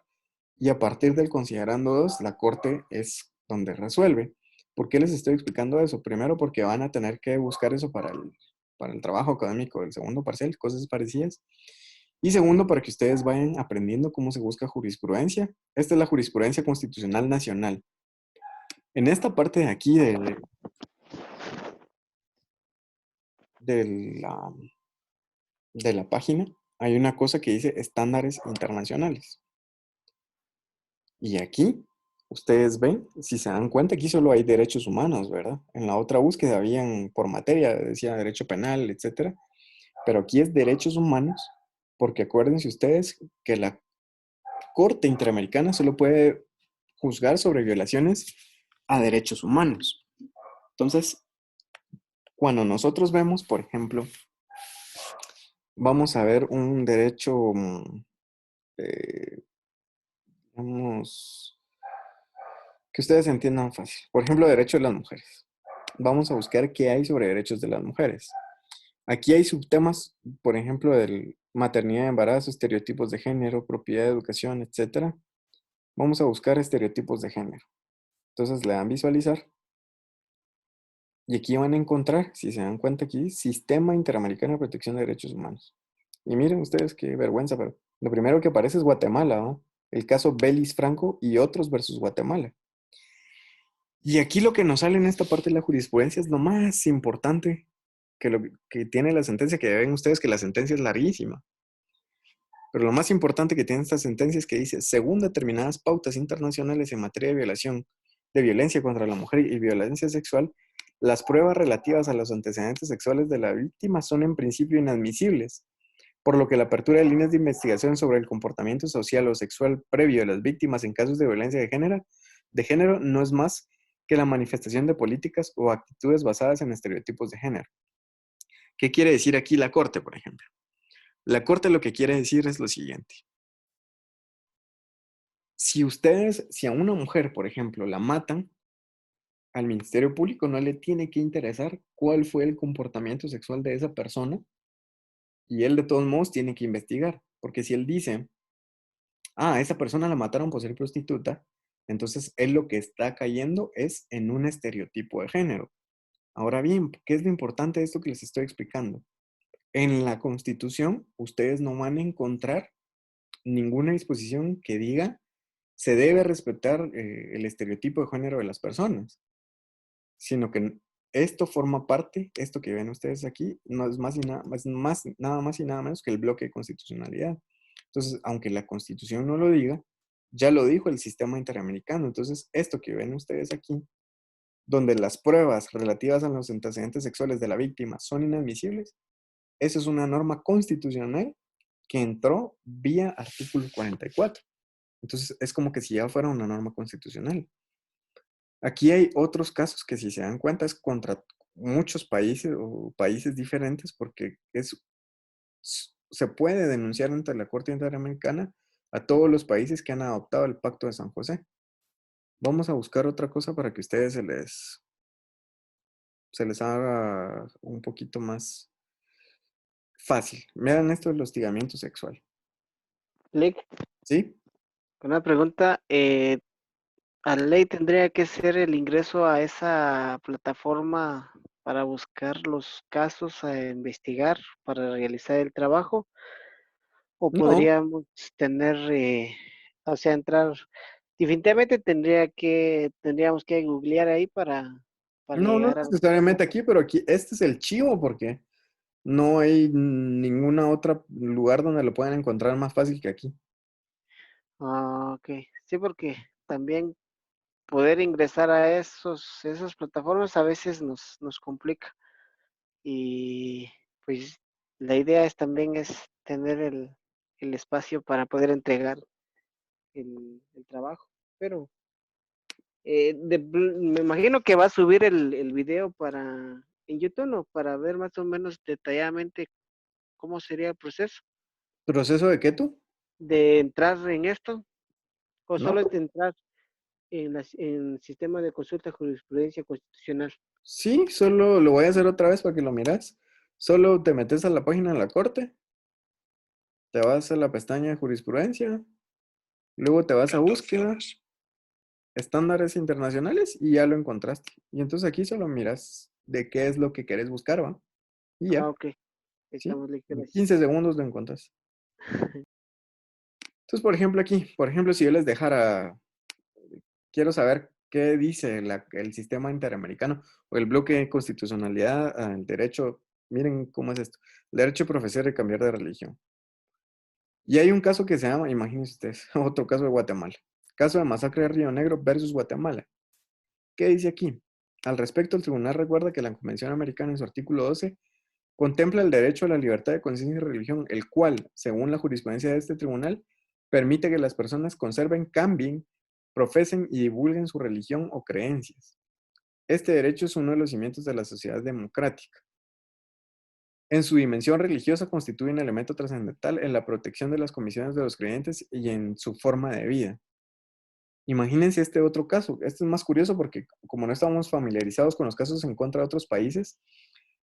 y a partir del considerando 2, la Corte es donde resuelve. ¿Por qué les estoy explicando eso? Primero, porque van a tener que buscar eso para el trabajo académico del segundo parcial, cosas parecidas. Y segundo, para que ustedes vayan aprendiendo cómo se busca jurisprudencia. Esta es la jurisprudencia constitucional nacional. En esta parte de aquí de la página hay una cosa que dice estándares internacionales. Y aquí, ustedes ven, si se dan cuenta, aquí solo hay derechos humanos, ¿verdad? En la otra búsqueda habían por materia, decía derecho penal, etc. Pero aquí es derechos humanos, porque acuérdense ustedes que la Corte Interamericana solo puede juzgar sobre violaciones a derechos humanos. Entonces, cuando nosotros vemos, por ejemplo, vamos a ver un derecho, digamos, que ustedes entiendan fácil. Por ejemplo, derecho de las mujeres. Vamos a buscar qué hay sobre derechos de las mujeres. Aquí hay subtemas, por ejemplo, del maternidad, embarazo, estereotipos de género, propiedad, educación, etc. Vamos a buscar estereotipos de género. Entonces le dan visualizar. Y aquí van a encontrar, si se dan cuenta aquí, Sistema Interamericano de Protección de Derechos Humanos. Y miren ustedes qué vergüenza, pero lo primero que aparece es Guatemala, ¿no? El caso Belis Franco y otros versus Guatemala. Y aquí lo que nos sale en esta parte de la jurisprudencia es lo más importante que lo que tiene la sentencia, que ven ustedes que la sentencia es larguísima. Pero lo más importante que tiene esta sentencia es que dice, según determinadas pautas internacionales en materia de violación, de violencia contra la mujer y violencia sexual, las pruebas relativas a los antecedentes sexuales de la víctima son en principio inadmisibles, por lo que la apertura de líneas de investigación sobre el comportamiento social o sexual previo de las víctimas en casos de violencia de género no es más que la manifestación de políticas o actitudes basadas en estereotipos de género. ¿Qué quiere decir aquí la Corte, por ejemplo? La Corte lo que quiere decir es lo siguiente. Si a una mujer, por ejemplo, la matan, al Ministerio Público no le tiene que interesar cuál fue el comportamiento sexual de esa persona y él de todos modos tiene que investigar, porque si él dice, esa persona la mataron por ser prostituta, entonces él lo que está cayendo es en un estereotipo de género. Ahora bien, ¿qué es lo importante de esto que les estoy explicando? En la Constitución, ustedes no van a encontrar ninguna disposición que diga se debe respetar el estereotipo de género de las personas, sino que esto forma parte, esto que ven ustedes aquí, no es nada más y nada menos que el bloque de constitucionalidad. Entonces, aunque la Constitución no lo diga, ya lo dijo el sistema interamericano. Entonces, esto que ven ustedes aquí, donde las pruebas relativas a los antecedentes sexuales de la víctima son inadmisibles, eso es una norma constitucional que entró vía artículo 44. Entonces, es como que si ya fuera una norma constitucional. Aquí hay otros casos que, si se dan cuenta, es contra muchos países o países diferentes, porque se puede denunciar ante la Corte Interamericana a todos los países que han adoptado el Pacto de San José. Vamos a buscar otra cosa para que ustedes se les haga un poquito más fácil. Vean esto del hostigamiento sexual. Lick, ¿Sí? una pregunta. ¿A la ley tendría que ser el ingreso a esa plataforma para buscar los casos a investigar, para realizar el trabajo? ¿O No, podríamos tener, entrar? Definitivamente tendríamos que googlear ahí para no llegar a... necesariamente aquí, pero aquí este es el chivo porque no hay ninguna otra lugar donde lo puedan encontrar más fácil que aquí. Ah, ok. Sí, porque también poder ingresar a esas plataformas a veces nos complica. Y pues la idea es también es tener el espacio para poder entregar el trabajo. Pero me imagino que va a subir el video en YouTube, ¿no? Para ver más o menos detalladamente cómo sería el proceso ¿Proceso de qué tú? de entrar en esto, o ¿No? solo es de entrar en el sistema de consulta de jurisprudencia constitucional. Sí, solo lo voy a hacer otra vez para que lo miras. Solo te metes a la página de la corte, te vas a la pestaña de jurisprudencia, luego te vas a búsqueda, estándares internacionales y ya lo encontraste. Y entonces aquí solo miras de qué es lo que querés buscar, ¿va? Y Ah, ya, ok. ¿sí? Estamos listos. En 15 segundos lo encontrás. Entonces, por ejemplo, aquí, por ejemplo, si yo les dejara, quiero saber qué dice el sistema interamericano o el bloque de constitucionalidad al derecho, miren cómo es esto, el derecho de profesar y cambiar de religión. Y hay un caso que se llama, imagínense ustedes, otro caso de Guatemala. Caso de masacre de Río Negro versus Guatemala. ¿Qué dice aquí? Al respecto, el tribunal recuerda que la Convención Americana en su artículo 12 contempla el derecho a la libertad de conciencia y religión, el cual, según la jurisprudencia de este tribunal, permite que las personas conserven, cambien, profesen y divulguen su religión o creencias. Este derecho es uno de los cimientos de la sociedad democrática. En su dimensión religiosa constituye un elemento trascendental en la protección de las comisiones de los creyentes y en su forma de vida. Imagínense este otro caso. Este es más curioso porque como no estamos familiarizados con los casos en contra de otros países,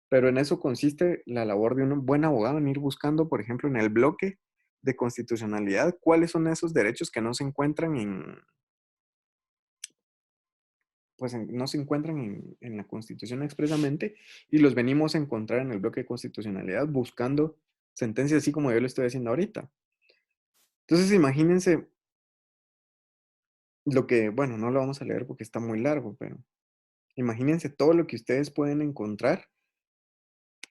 pero en eso consiste la labor de un buen abogado en ir buscando, por ejemplo, en el bloque de constitucionalidad, cuáles son esos derechos que no se encuentran no se encuentran en la Constitución expresamente y los venimos a encontrar en el bloque de constitucionalidad buscando sentencias así como yo lo estoy haciendo ahorita. Entonces, imagínense lo que, bueno, no lo vamos a leer porque está muy largo, pero imagínense todo lo que ustedes pueden encontrar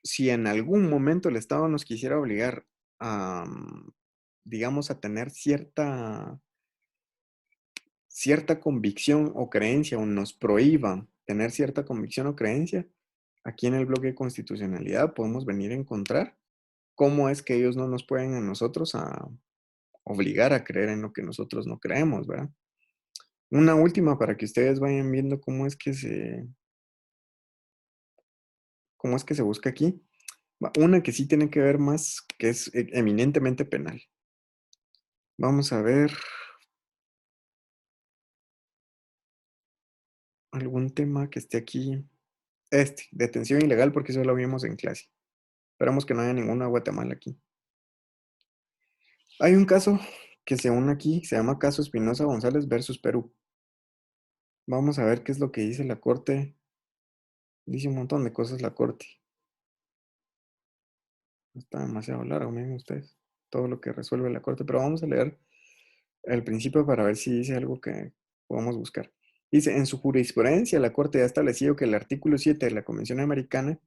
si en algún momento el Estado nos quisiera obligar a, digamos, a tener cierta convicción o creencia o nos prohíba tener cierta convicción o creencia, aquí en el bloque de constitucionalidad podemos venir a encontrar cómo es que ellos no nos pueden a nosotros a obligar a creer en lo que nosotros no creemos, ¿verdad? Una última para que ustedes vayan viendo cómo es que se busca aquí. Una que sí tiene que ver más, que es eminentemente penal. Vamos a ver algún tema que esté aquí. Detención ilegal, porque eso lo vimos en clase. Esperamos que no haya ninguna Guatemala aquí. Hay un caso que se une aquí, se llama caso Espinosa González versus Perú. Vamos a ver qué es lo que dice la corte. Dice un montón de cosas la corte. Está demasiado largo, miren ustedes, todo lo que resuelve la corte, pero vamos a leer el principio para ver si dice algo que podamos buscar. Dice, en su jurisprudencia, la corte ha establecido que el artículo 7 de la Convención Americana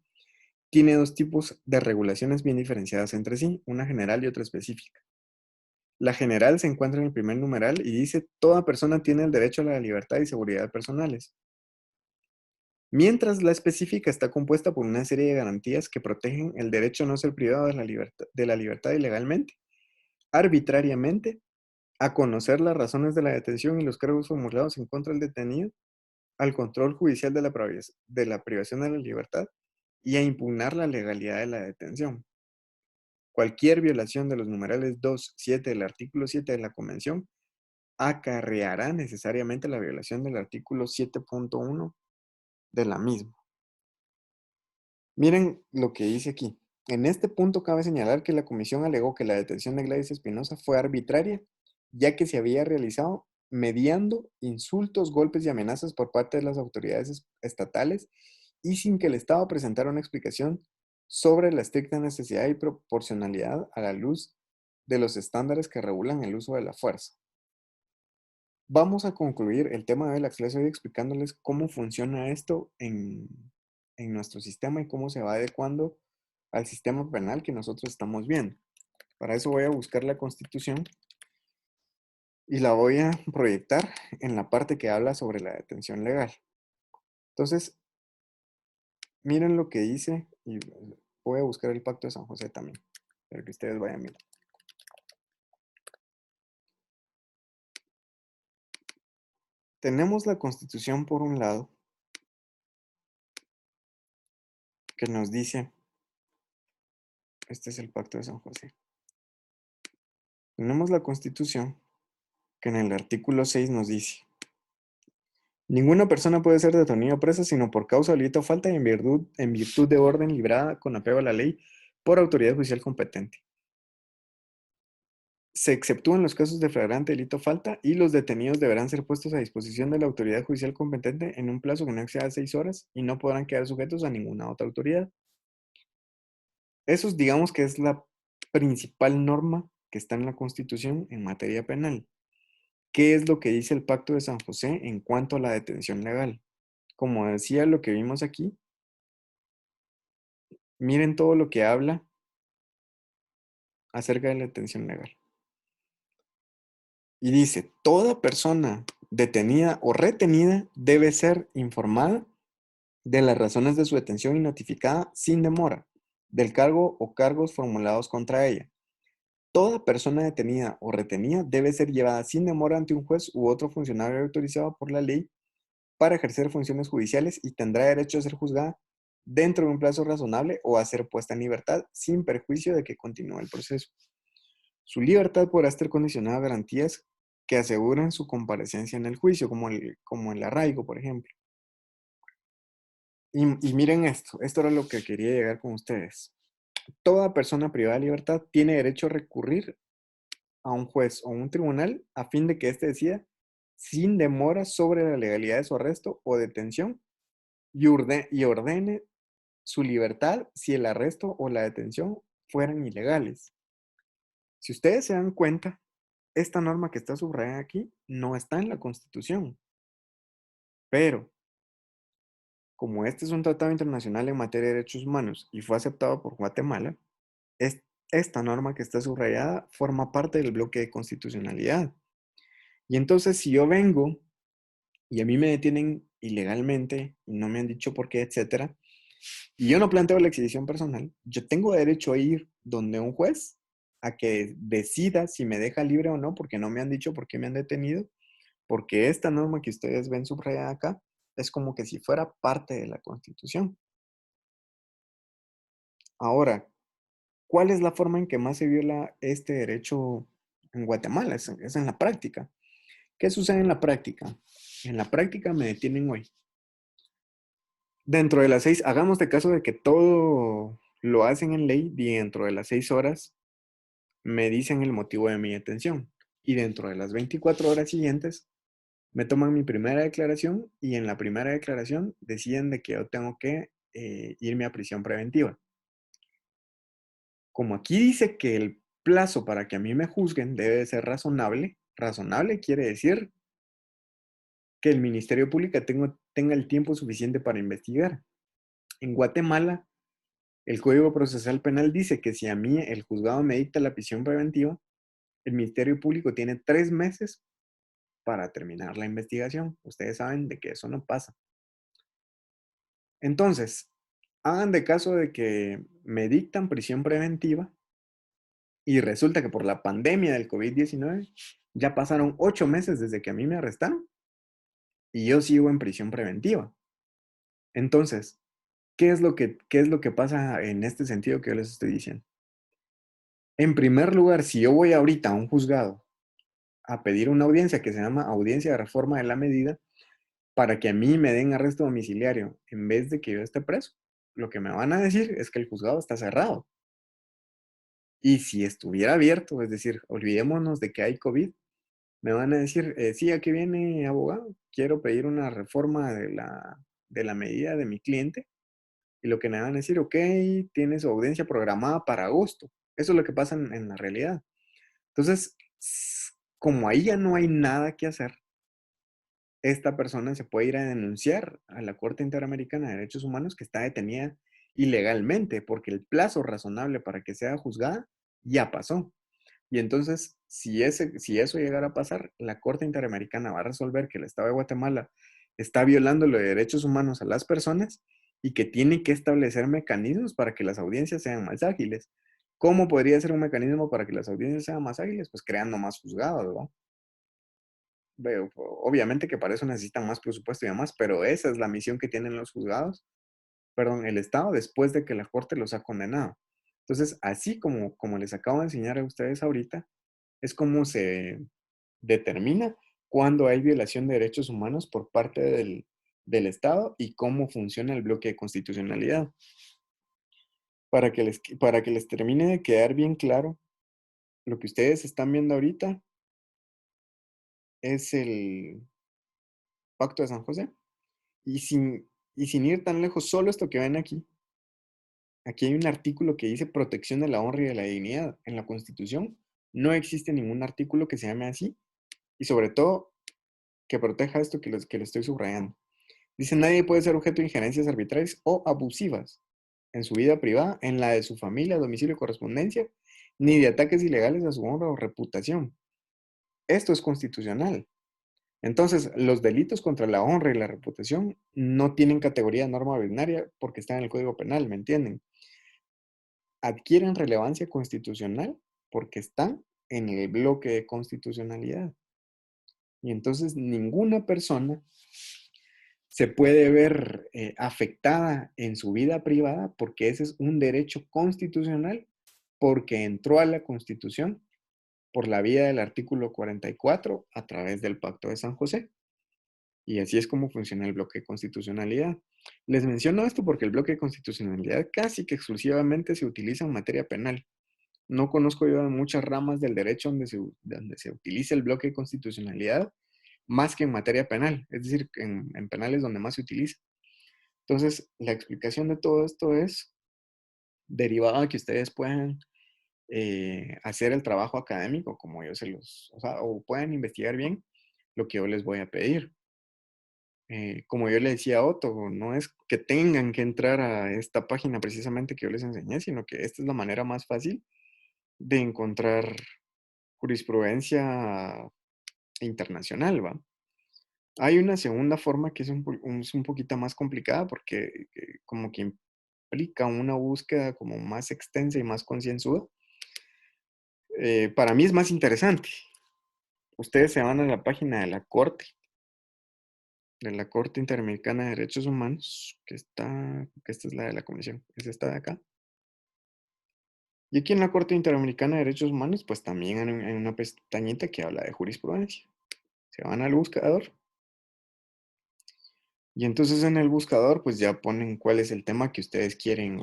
tiene dos tipos de regulaciones bien diferenciadas entre sí, una general y otra específica. La general se encuentra en el primer numeral y dice, toda persona tiene el derecho a la libertad y seguridad personales. Mientras la específica está compuesta por una serie de garantías que protegen el derecho a no ser privado de la libertad ilegalmente, arbitrariamente, a conocer las razones de la detención y los cargos formulados en contra del detenido, al control judicial de la privación de la libertad y a impugnar la legalidad de la detención. Cualquier violación de los numerales 2, 7 del artículo 7 de la Convención acarreará necesariamente la violación del artículo 7.1 de la misma. Miren lo que dice aquí. En este punto cabe señalar que la comisión alegó que la detención de Gladys Espinosa fue arbitraria, ya que se había realizado mediando insultos, golpes y amenazas por parte de las autoridades estatales y sin que el Estado presentara una explicación sobre la estricta necesidad y proporcionalidad a la luz de los estándares que regulan el uso de la fuerza. Vamos a concluir el tema de la clase hoy explicándoles cómo funciona esto en nuestro sistema y cómo se va adecuando al sistema penal que nosotros estamos viendo. Para eso voy a buscar la Constitución y la voy a proyectar en la parte que habla sobre la detención legal. Entonces, miren lo que dice, y voy a buscar el Pacto de San José también, para que ustedes vayan viendo. Tenemos la Constitución por un lado, que nos dice, este es el Pacto de San José. Tenemos la Constitución, que en el artículo 6 nos dice, ninguna persona puede ser detenida o presa sino por causa de delito o falta y en virtud de orden librada con apego a la ley por autoridad judicial competente. Se exceptúan los casos de flagrante delito o falta y los detenidos deberán ser puestos a disposición de la autoridad judicial competente en un plazo que no exceda 6 horas y no podrán quedar sujetos a ninguna otra autoridad. Eso digamos que es la principal norma que está en la Constitución en materia penal. ¿Qué es lo que dice el Pacto de San José en cuanto a la detención legal? Como decía lo que vimos aquí, miren todo lo que habla acerca de la detención legal. Y dice, toda persona detenida o retenida debe ser informada de las razones de su detención y notificada sin demora del cargo o cargos formulados contra ella. Toda persona detenida o retenida debe ser llevada sin demora ante un juez u otro funcionario autorizado por la ley para ejercer funciones judiciales y tendrá derecho a ser juzgada dentro de un plazo razonable o a ser puesta en libertad sin perjuicio de que continúe el proceso. Su libertad podrá estar condicionada a garantías que aseguran su comparecencia en el juicio, como el arraigo, por ejemplo. Y miren esto era lo que quería llegar con ustedes. Toda persona privada de libertad tiene derecho a recurrir a un juez o un tribunal a fin de que éste decida sin demora sobre la legalidad de su arresto o detención y ordene su libertad si el arresto o la detención fueran ilegales. Si ustedes se dan cuenta, esta norma que está subrayada aquí no está en la Constitución. Pero, como este es un tratado internacional en materia de derechos humanos y fue aceptado por Guatemala, esta norma que está subrayada forma parte del bloque de constitucionalidad. Y entonces, si yo vengo y a mí me detienen ilegalmente y no me han dicho por qué, etcétera, y yo no planteo la exhibición personal, yo tengo derecho a ir donde un juez a que decida si me deja libre o no, porque no me han dicho por qué me han detenido, porque esta norma que ustedes ven subrayada acá es como que si fuera parte de la Constitución. Ahora, ¿cuál es la forma en que más se viola este derecho en Guatemala? Es en la práctica. ¿Qué sucede en la práctica? En la práctica me detienen hoy. Dentro de las 6, hagamos de caso de que todo lo hacen en ley y dentro de las 6 horas me dicen el motivo de mi detención. Y dentro de las 24 horas siguientes me toman mi primera declaración y en la primera declaración deciden de que yo tengo que irme a prisión preventiva. Como aquí dice que el plazo para que a mí me juzguen debe de ser razonable, razonable quiere decir que el Ministerio Público tenga el tiempo suficiente para investigar. En Guatemala, el Código Procesal Penal dice que si a mí el juzgado me dicta la prisión preventiva, el Ministerio Público tiene 3 meses para terminar la investigación. Ustedes saben de que eso no pasa. Entonces, hagan de caso de que me dictan prisión preventiva y resulta que por la pandemia del COVID-19 ya pasaron 8 meses desde que a mí me arrestaron y yo sigo en prisión preventiva. Entonces, ¿qué es lo que pasa en este sentido que yo les estoy diciendo? En primer lugar, si yo voy ahorita a un juzgado a pedir una audiencia que se llama audiencia de reforma de la medida para que a mí me den arresto domiciliario en vez de que yo esté preso, lo que me van a decir es que el juzgado está cerrado. Y si estuviera abierto, es decir, olvidémonos de que hay COVID, me van a decir, sí, aquí viene abogado, quiero pedir una reforma de la medida de mi cliente. Y lo que me van a decir, ok, tiene su audiencia programada para agosto. Eso es lo que pasa en la realidad. Entonces, como ahí ya no hay nada que hacer, esta persona se puede ir a denunciar a la Corte Interamericana de Derechos Humanos que está detenida ilegalmente, porque el plazo razonable para que sea juzgada ya pasó. Y entonces, si eso llegara a pasar, la Corte Interamericana va a resolver que el Estado de Guatemala está violando los derechos humanos a las personas y que tiene que establecer mecanismos para que las audiencias sean más ágiles. ¿Cómo podría ser un mecanismo para que las audiencias sean más ágiles? Pues creando más juzgados, ¿no? Obviamente que para eso necesitan más presupuesto y demás, pero esa es la misión que tienen los juzgados, perdón, el Estado después de que la Corte los ha condenado. Entonces, así como les acabo de enseñar a ustedes ahorita, es como se determina cuándo hay violación de derechos humanos por parte del Estado y cómo funciona el bloque de constitucionalidad. Para que les termine de quedar bien claro, lo que ustedes están viendo ahorita es el Pacto de San José. Y sin ir tan lejos, solo esto que ven aquí. Aquí hay un artículo que dice protección de la honra y de la dignidad. En la Constitución no existe ningún artículo que se llame así. Y sobre todo, que proteja esto que le estoy subrayando. Dice, nadie puede ser objeto de injerencias arbitrarias o abusivas en su vida privada, en la de su familia, domicilio y correspondencia, ni de ataques ilegales a su honra o reputación. Esto es constitucional. Entonces, los delitos contra la honra y la reputación no tienen categoría de norma ordinaria porque están en el Código Penal, ¿me entienden? Adquieren relevancia constitucional porque están en el bloque de constitucionalidad. Y entonces ninguna persona se puede ver afectada en su vida privada porque ese es un derecho constitucional porque entró a la Constitución por la vía del artículo 44 a través del Pacto de San José. Y así es como funciona el bloque de constitucionalidad. Les menciono esto porque el bloque de constitucionalidad casi que exclusivamente se utiliza en materia penal. No conozco yo de muchas ramas del derecho donde se utiliza el bloque de constitucionalidad más que en materia penal, es decir, en penales donde más se utiliza. Entonces, la explicación de todo esto es derivada de que ustedes puedan hacer el trabajo académico como yo o puedan investigar bien lo que yo les voy a pedir. Como yo le decía a Otto, no es que tengan que entrar a esta página precisamente que yo les enseñé, sino que esta es la manera más fácil de encontrar jurisprudencia internacional, ¿va? Hay una segunda forma que es un poquito más complicada porque como que implica una búsqueda como más extensa y más concienzuda. Para mí es más interesante. Ustedes se van a la página de la Corte Interamericana de Derechos Humanos, que esta es la de la Comisión, es esta de acá. Y aquí en la Corte Interamericana de Derechos Humanos, pues también hay una pestañita que habla de jurisprudencia. Se van al buscador. Y entonces en el buscador, pues ya ponen cuál es el tema que ustedes quieren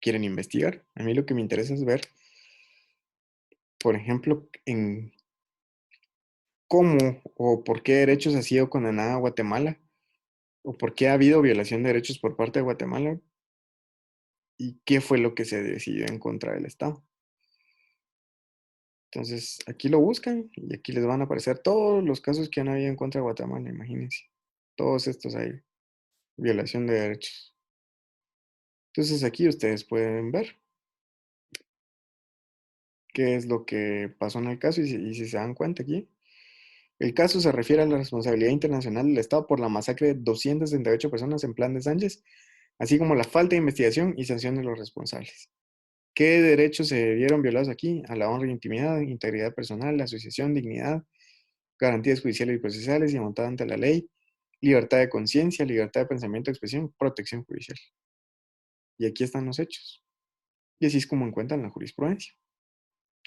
investigar. A mí lo que me interesa es ver, por ejemplo, en cómo o por qué derechos ha sido condenada Guatemala, o por qué ha habido violación de derechos por parte de Guatemala, y qué fue lo que se decidió en contra del Estado. Entonces, aquí lo buscan y aquí les van a aparecer todos los casos que han habido en contra de Guatemala, imagínense. Todos estos hay violación de derechos. Entonces, aquí ustedes pueden ver qué es lo que pasó en el caso y si se dan cuenta aquí. El caso se refiere a la responsabilidad internacional del Estado por la masacre de 268 personas en Plan de Sánchez, así como la falta de investigación y sanción de los responsables. ¿Qué derechos se vieron violados aquí? A la honra e intimidad, integridad personal, asociación, dignidad, garantías judiciales y procesales y montada ante la ley, libertad de conciencia, libertad de pensamiento, expresión, protección judicial. Y aquí están los hechos. Y así es como encuentran la jurisprudencia.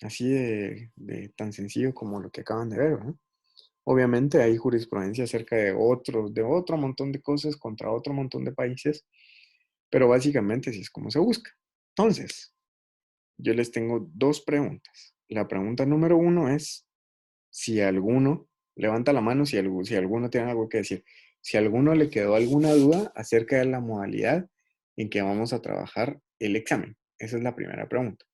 Así de tan sencillo como lo que acaban de ver, ¿no? Obviamente hay jurisprudencia acerca de otro montón de cosas contra otro montón de países, pero básicamente así es como se busca. Entonces, yo les tengo dos preguntas. La pregunta número 1 es si alguno, levanta la mano si alguno tiene algo que decir. Si a alguno le quedó alguna duda acerca de la modalidad en que vamos a trabajar el examen. Esa es la primera pregunta.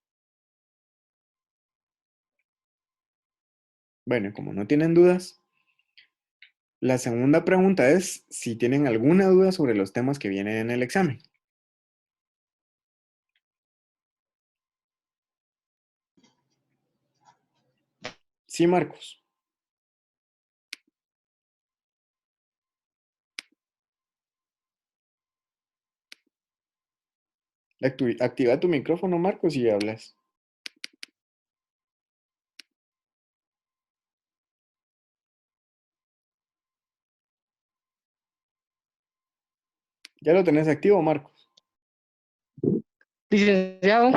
Bueno, como no tienen dudas, la segunda pregunta es si tienen alguna duda sobre los temas que vienen en el examen. Sí, Marcos. Activa tu micrófono, Marcos, y hablas. ¿Ya lo tenés activo, Marcos? Licenciado,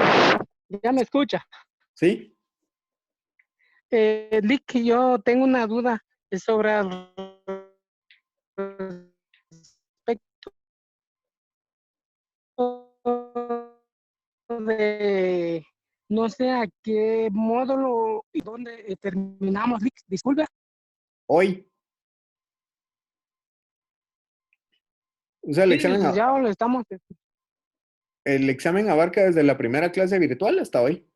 ya me escucha. ¿Sí? Lick, yo tengo una duda sobre el respecto de no sé a qué módulo y dónde terminamos, Lick. Disculpe. Hoy. O sea, Sí, licenciado, lo estamos. el examen abarca desde la primera clase virtual hasta hoy.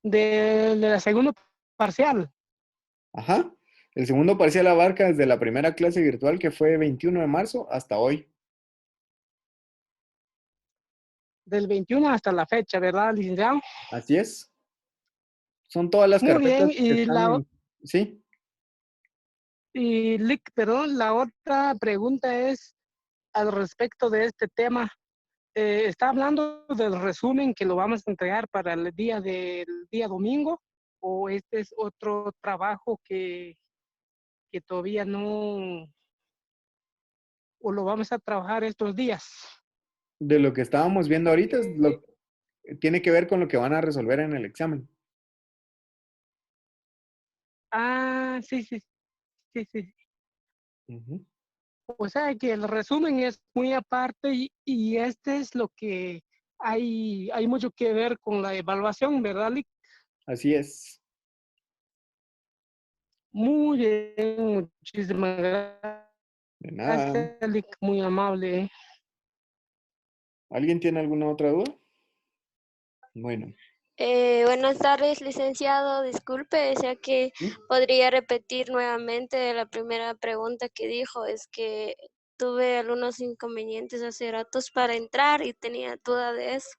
De la segunda parcial. Ajá. El segundo parcial abarca desde la primera clase virtual, que fue 21 de marzo, hasta hoy. Del 21 hasta la fecha, ¿verdad, licenciado? Así es. Son todas las Muy bien, carpetas que están en... Sí. Y Lick, perdón, la otra pregunta es al respecto de este tema. ¿Está hablando del resumen que lo vamos a entregar para el día del día domingo? ¿O este es otro trabajo que todavía no, o lo vamos a trabajar estos días? De lo que estábamos viendo ahorita, tiene que ver con lo que van a resolver en el examen. Ah, sí, sí, sí, sí. Ujú. O sea que el resumen es muy aparte y este es lo que hay mucho que ver con la evaluación, ¿verdad, Lick? Así es. Muy bien, muchísimas De nada. gracias, Lick, muy amable. ¿Alguien tiene alguna otra duda? Bueno. Buenas tardes, licenciado. Disculpe, decía que ¿Sí? podría repetir nuevamente la primera pregunta que dijo. Es que tuve algunos inconvenientes hace ratos para entrar y tenía duda de eso.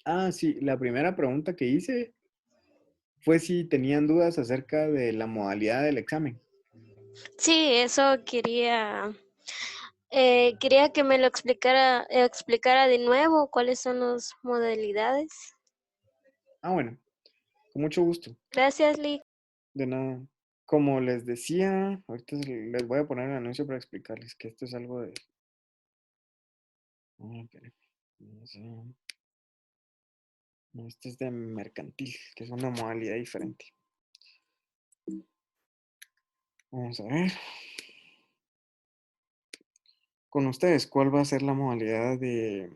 Ah, sí. La primera pregunta que hice fue si tenían dudas acerca de la modalidad del examen. Sí, eso quería que me lo explicara de nuevo cuáles son las modalidades. Ah, bueno. Con mucho gusto. Gracias, Lee. De nada. Como les decía, ahorita les voy a poner el anuncio para explicarles que esto es algo de... Ah, espere. No sé. No, este es de mercantil, que es una modalidad diferente. Vamos a ver. Con ustedes, ¿cuál va a ser la modalidad de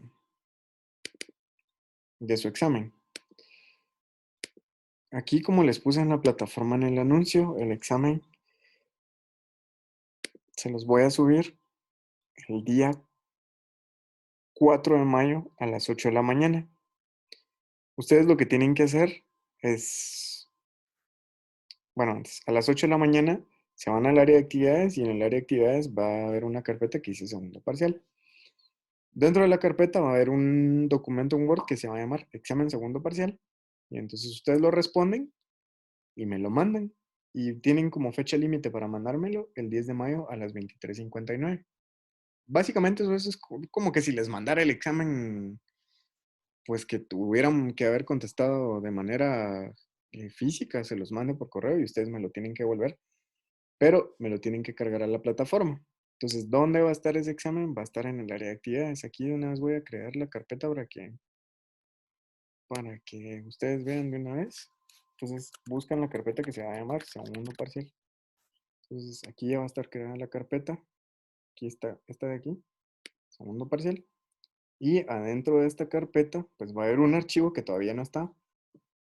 su examen? Aquí, como les puse en la plataforma en el anuncio, el examen se los voy a subir el día 4 de mayo a las 8 de la mañana. Ustedes lo que tienen que hacer es, bueno, antes, a las 8 de la mañana se van al área de actividades y en el área de actividades va a haber una carpeta que dice segundo parcial. Dentro de la carpeta va a haber un documento en Word que se va a llamar examen segundo parcial. Y entonces ustedes lo responden y me lo mandan. Y tienen como fecha límite para mandármelo el 10 de mayo a las 23:59. Básicamente eso es como que si les mandara el examen, pues que tuvieran que haber contestado de manera física, se los mando por correo y ustedes me lo tienen que devolver, pero me lo tienen que cargar a la plataforma. Entonces, ¿dónde va a estar ese examen? Va a estar en el área de actividades. Aquí de una vez voy a crear la carpeta para que ustedes vean de una vez. Entonces, buscan la carpeta que se va a llamar segundo parcial. Entonces, aquí ya va a estar creada la carpeta. Aquí está, esta de aquí, segundo parcial. Y adentro de esta carpeta, pues va a haber un archivo que todavía no está,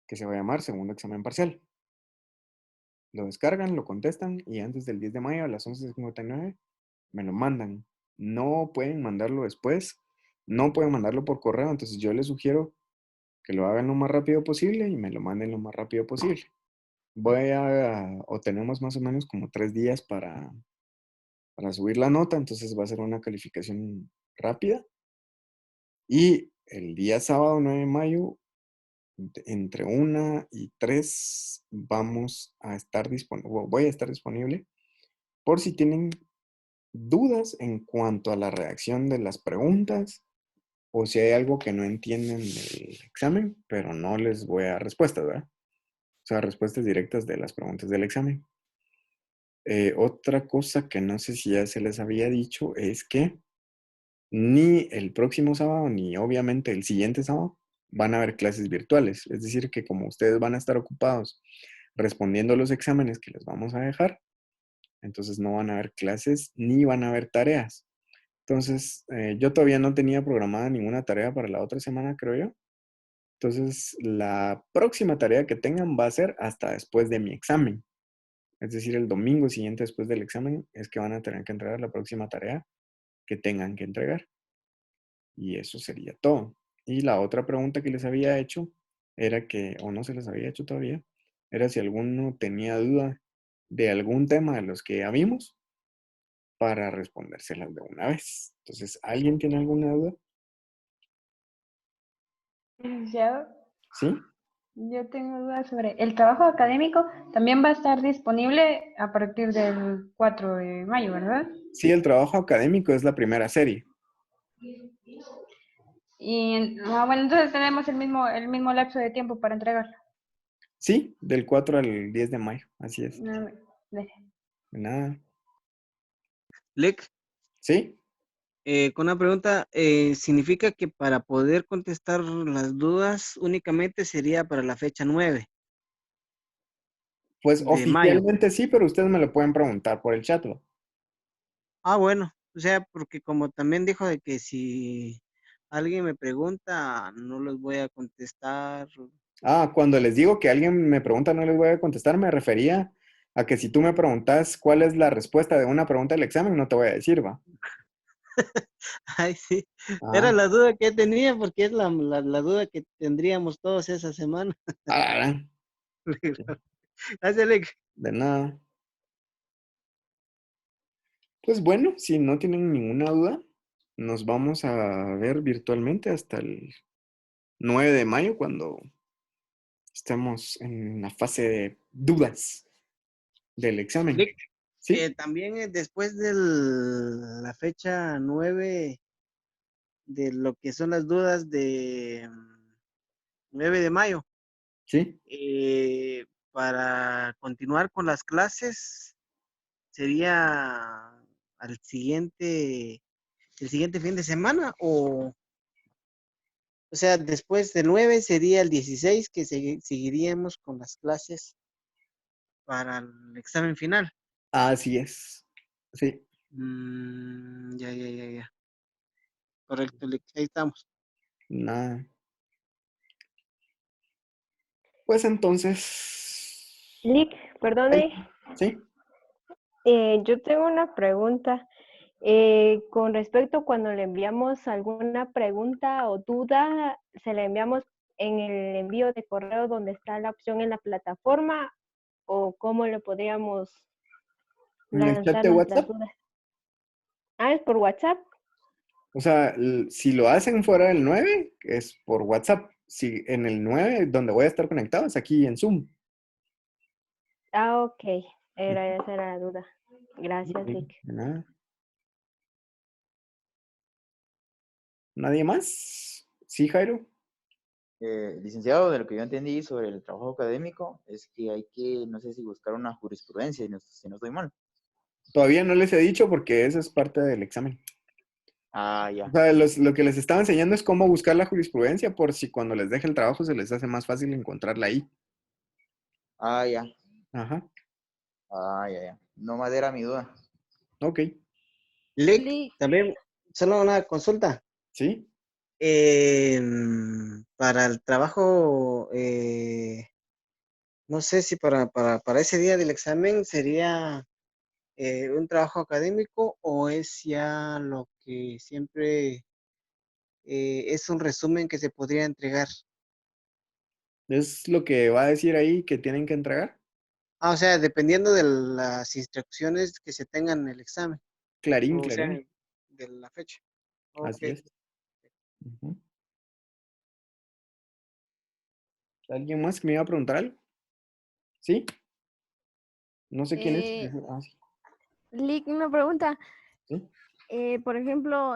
que se va a llamar segundo examen parcial. Lo descargan, lo contestan y antes del 10 de mayo a las 11:59 me lo mandan. No pueden mandarlo después, no pueden mandarlo por correo, entonces yo les sugiero que lo hagan lo más rápido posible y me lo manden lo más rápido posible. O tenemos más o menos como 3 días para subir la nota, entonces va a ser una calificación rápida. Y el día sábado 9 de mayo entre 1 y 3 vamos a estar voy a estar disponible por si tienen dudas en cuanto a la redacción de las preguntas o si hay algo que no entienden del examen, pero no les voy a dar respuestas, ¿verdad? O sea, respuestas directas de las preguntas del examen. Otra cosa que no sé si ya se les había dicho es que ni el próximo sábado ni obviamente el siguiente sábado van a haber clases virtuales. Es decir, que como ustedes van a estar ocupados respondiendo los exámenes que les vamos a dejar, entonces no van a haber clases ni van a haber tareas. Entonces, yo todavía no tenía programada ninguna tarea para la otra semana, creo yo. Entonces, la próxima tarea que tengan va a ser hasta después de mi examen. Es decir, el domingo siguiente después del examen es que van a tener que entregar la próxima tarea que tengan que entregar. Y eso sería todo. Y la otra pregunta que les había hecho era que, o no se les había hecho todavía, era si alguno tenía duda de algún tema de los que ya vimos para respondérselas de una vez. Entonces, ¿alguien tiene alguna duda? Licenciado, ¿Sí? yo tengo dudas sobre el trabajo académico. También va a estar disponible a partir del 4 de mayo, ¿verdad? Sí, el trabajo académico es la primera serie. Bueno, entonces tenemos el mismo lapso de tiempo para entregarlo. Sí, del 4 al 10 de mayo. Así es. De nada. Lick, ¿Sí? con una pregunta, ¿significa que para poder contestar las dudas únicamente sería para la fecha 9 Pues de mayo? oficialmente sí, pero ustedes me lo pueden preguntar por el chat, ¿no? Ah, bueno, o sea, porque como también dijo de que si alguien me pregunta, no los voy a contestar. Ah, cuando les digo que alguien me pregunta, no les voy a contestar, me refería a que si tú me preguntas cuál es la respuesta de una pregunta del examen, no te voy a decir, ¿va? Ay, sí, era Ah, la duda que tenía porque es la duda que tendríamos todos esa semana. ah, Gracias, Lick. de nada. Pues bueno, si no tienen ninguna duda, nos vamos a ver virtualmente hasta el 9 de mayo cuando estemos en la fase de dudas del examen. Lick, ¿Sí? también después de la fecha 9 de lo que son las dudas de 9 de mayo, ¿Sí? para continuar con las clases sería al el siguiente fin de semana o sea, después del 9 sería el 16 que seguiríamos con las clases para el examen final. Así es. Sí. Ya. Correcto, Lick, ahí estamos. Nada. Pues entonces. Lick, perdone, ¿Sí? yo tengo una pregunta. Con respecto cuando le enviamos alguna pregunta o duda, ¿se la enviamos en el envío de correo donde está la opción en la plataforma o cómo le podríamos En el chat lanzar de nuestras WhatsApp. dudas? Ah, ¿es por WhatsApp? O sea, si lo hacen fuera del 9, es por WhatsApp. Si en el 9, donde voy a estar conectado, es aquí en Zoom. Ah, ok. Esa era la duda. Gracias, Sí, Lick. de nada. ¿Nadie más? ¿Sí, Jairo? Licenciado, de lo que yo entendí sobre el trabajo académico es que hay que, no sé si buscar una jurisprudencia, si no estoy mal. Todavía no les he dicho porque eso es parte del examen. Ah, O ya. sea, lo que les estaba enseñando es cómo buscar la jurisprudencia por si cuando les deje el trabajo se les hace más fácil encontrarla ahí. Ah, ya. Ajá. Ah, ya. No más era mi duda. Ok. Lick, también, solo una consulta. ¿Sí? Para el trabajo, no sé si para ese día del examen sería un trabajo académico o es ya lo que siempre es un resumen que se podría entregar. ¿Es lo que va a decir ahí que tienen que entregar? Ah, o sea, dependiendo de las instrucciones que se tengan en el examen, Clarín, o sea, clarín. de la fecha. Ok. Así es. Ujú. ¿Alguien más que me iba a preguntar algo? ¿Sí? No sé quién es. Ah, sí. Lick, una pregunta. ¿Sí? Por ejemplo,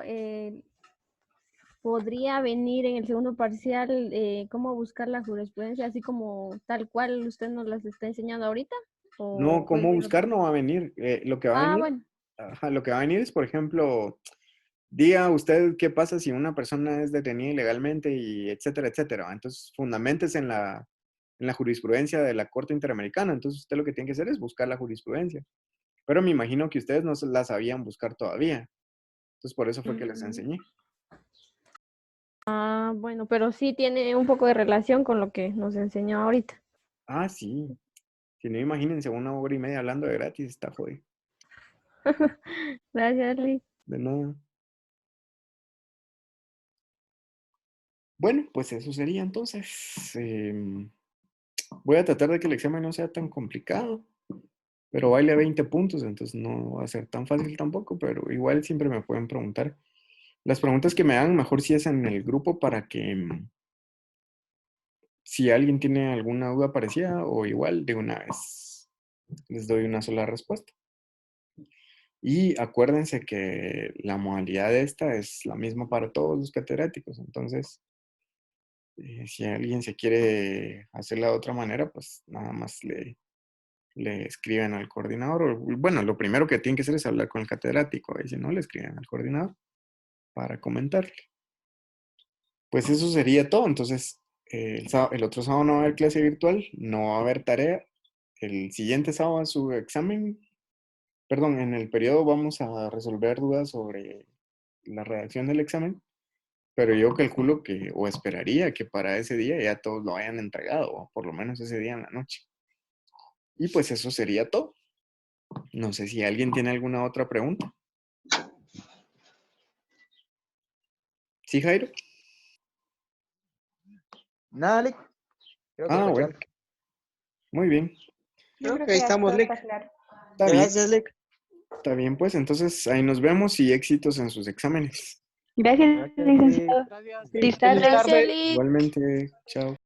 ¿podría venir en el segundo parcial cómo buscar la jurisprudencia, así como tal cual usted nos las está enseñando ahorita? No, ¿O cómo es de buscar no va a venir. Lo que va a venir, bueno. ajá, lo que va a venir es, por ejemplo, diga usted qué pasa si una persona es detenida ilegalmente y etcétera, etcétera. Entonces, fundamentese en la jurisprudencia de la Corte Interamericana. Entonces, usted lo que tiene que hacer es buscar la jurisprudencia. Pero me imagino que ustedes no se la sabían buscar todavía. Entonces, por eso fue que les enseñé. Bueno, pero sí tiene un poco de relación con lo que nos enseñó ahorita. Ah, sí. Si no, imagínense 1 hora y media hablando de gratis, está jodido. Gracias, Lick. De nada. Bueno, pues eso sería entonces. Voy a tratar de que el examen no sea tan complicado, pero vale 20 puntos, entonces no va a ser tan fácil tampoco, pero igual siempre me pueden preguntar. Las preguntas que me hagan, mejor si es en el grupo para que si alguien tiene alguna duda parecida o igual de una vez les doy una sola respuesta. Y acuérdense que la modalidad de esta es la misma para todos los catedráticos, entonces si alguien se quiere hacerla de otra manera, pues nada más le escriben al coordinador. Bueno, lo primero que tienen que hacer es hablar con el catedrático, y si no, le escriben al coordinador para comentarle. Pues eso sería todo. Entonces, el otro sábado no va a haber clase virtual, no va a haber tarea. El siguiente sábado su examen, perdón, en el periodo vamos a resolver dudas sobre la redacción del examen, pero yo calculo que, o esperaría que para ese día ya todos lo hayan entregado, o por lo menos ese día en la noche. Y pues eso sería todo. No sé si alguien tiene alguna otra pregunta. ¿Sí, Jairo? Nada, Lick. Creo que fue Bueno. claro. Muy bien. Yo creo ahí estamos, todo Lick. está claro. Está bien. Gracias, Lick. Está bien, pues entonces ahí nos vemos y éxitos en sus exámenes. Gracias, Gracias, licenciado. Gracias. Feliz Feliz tarde. Gracias, tarde. Lick. Igualmente, chao.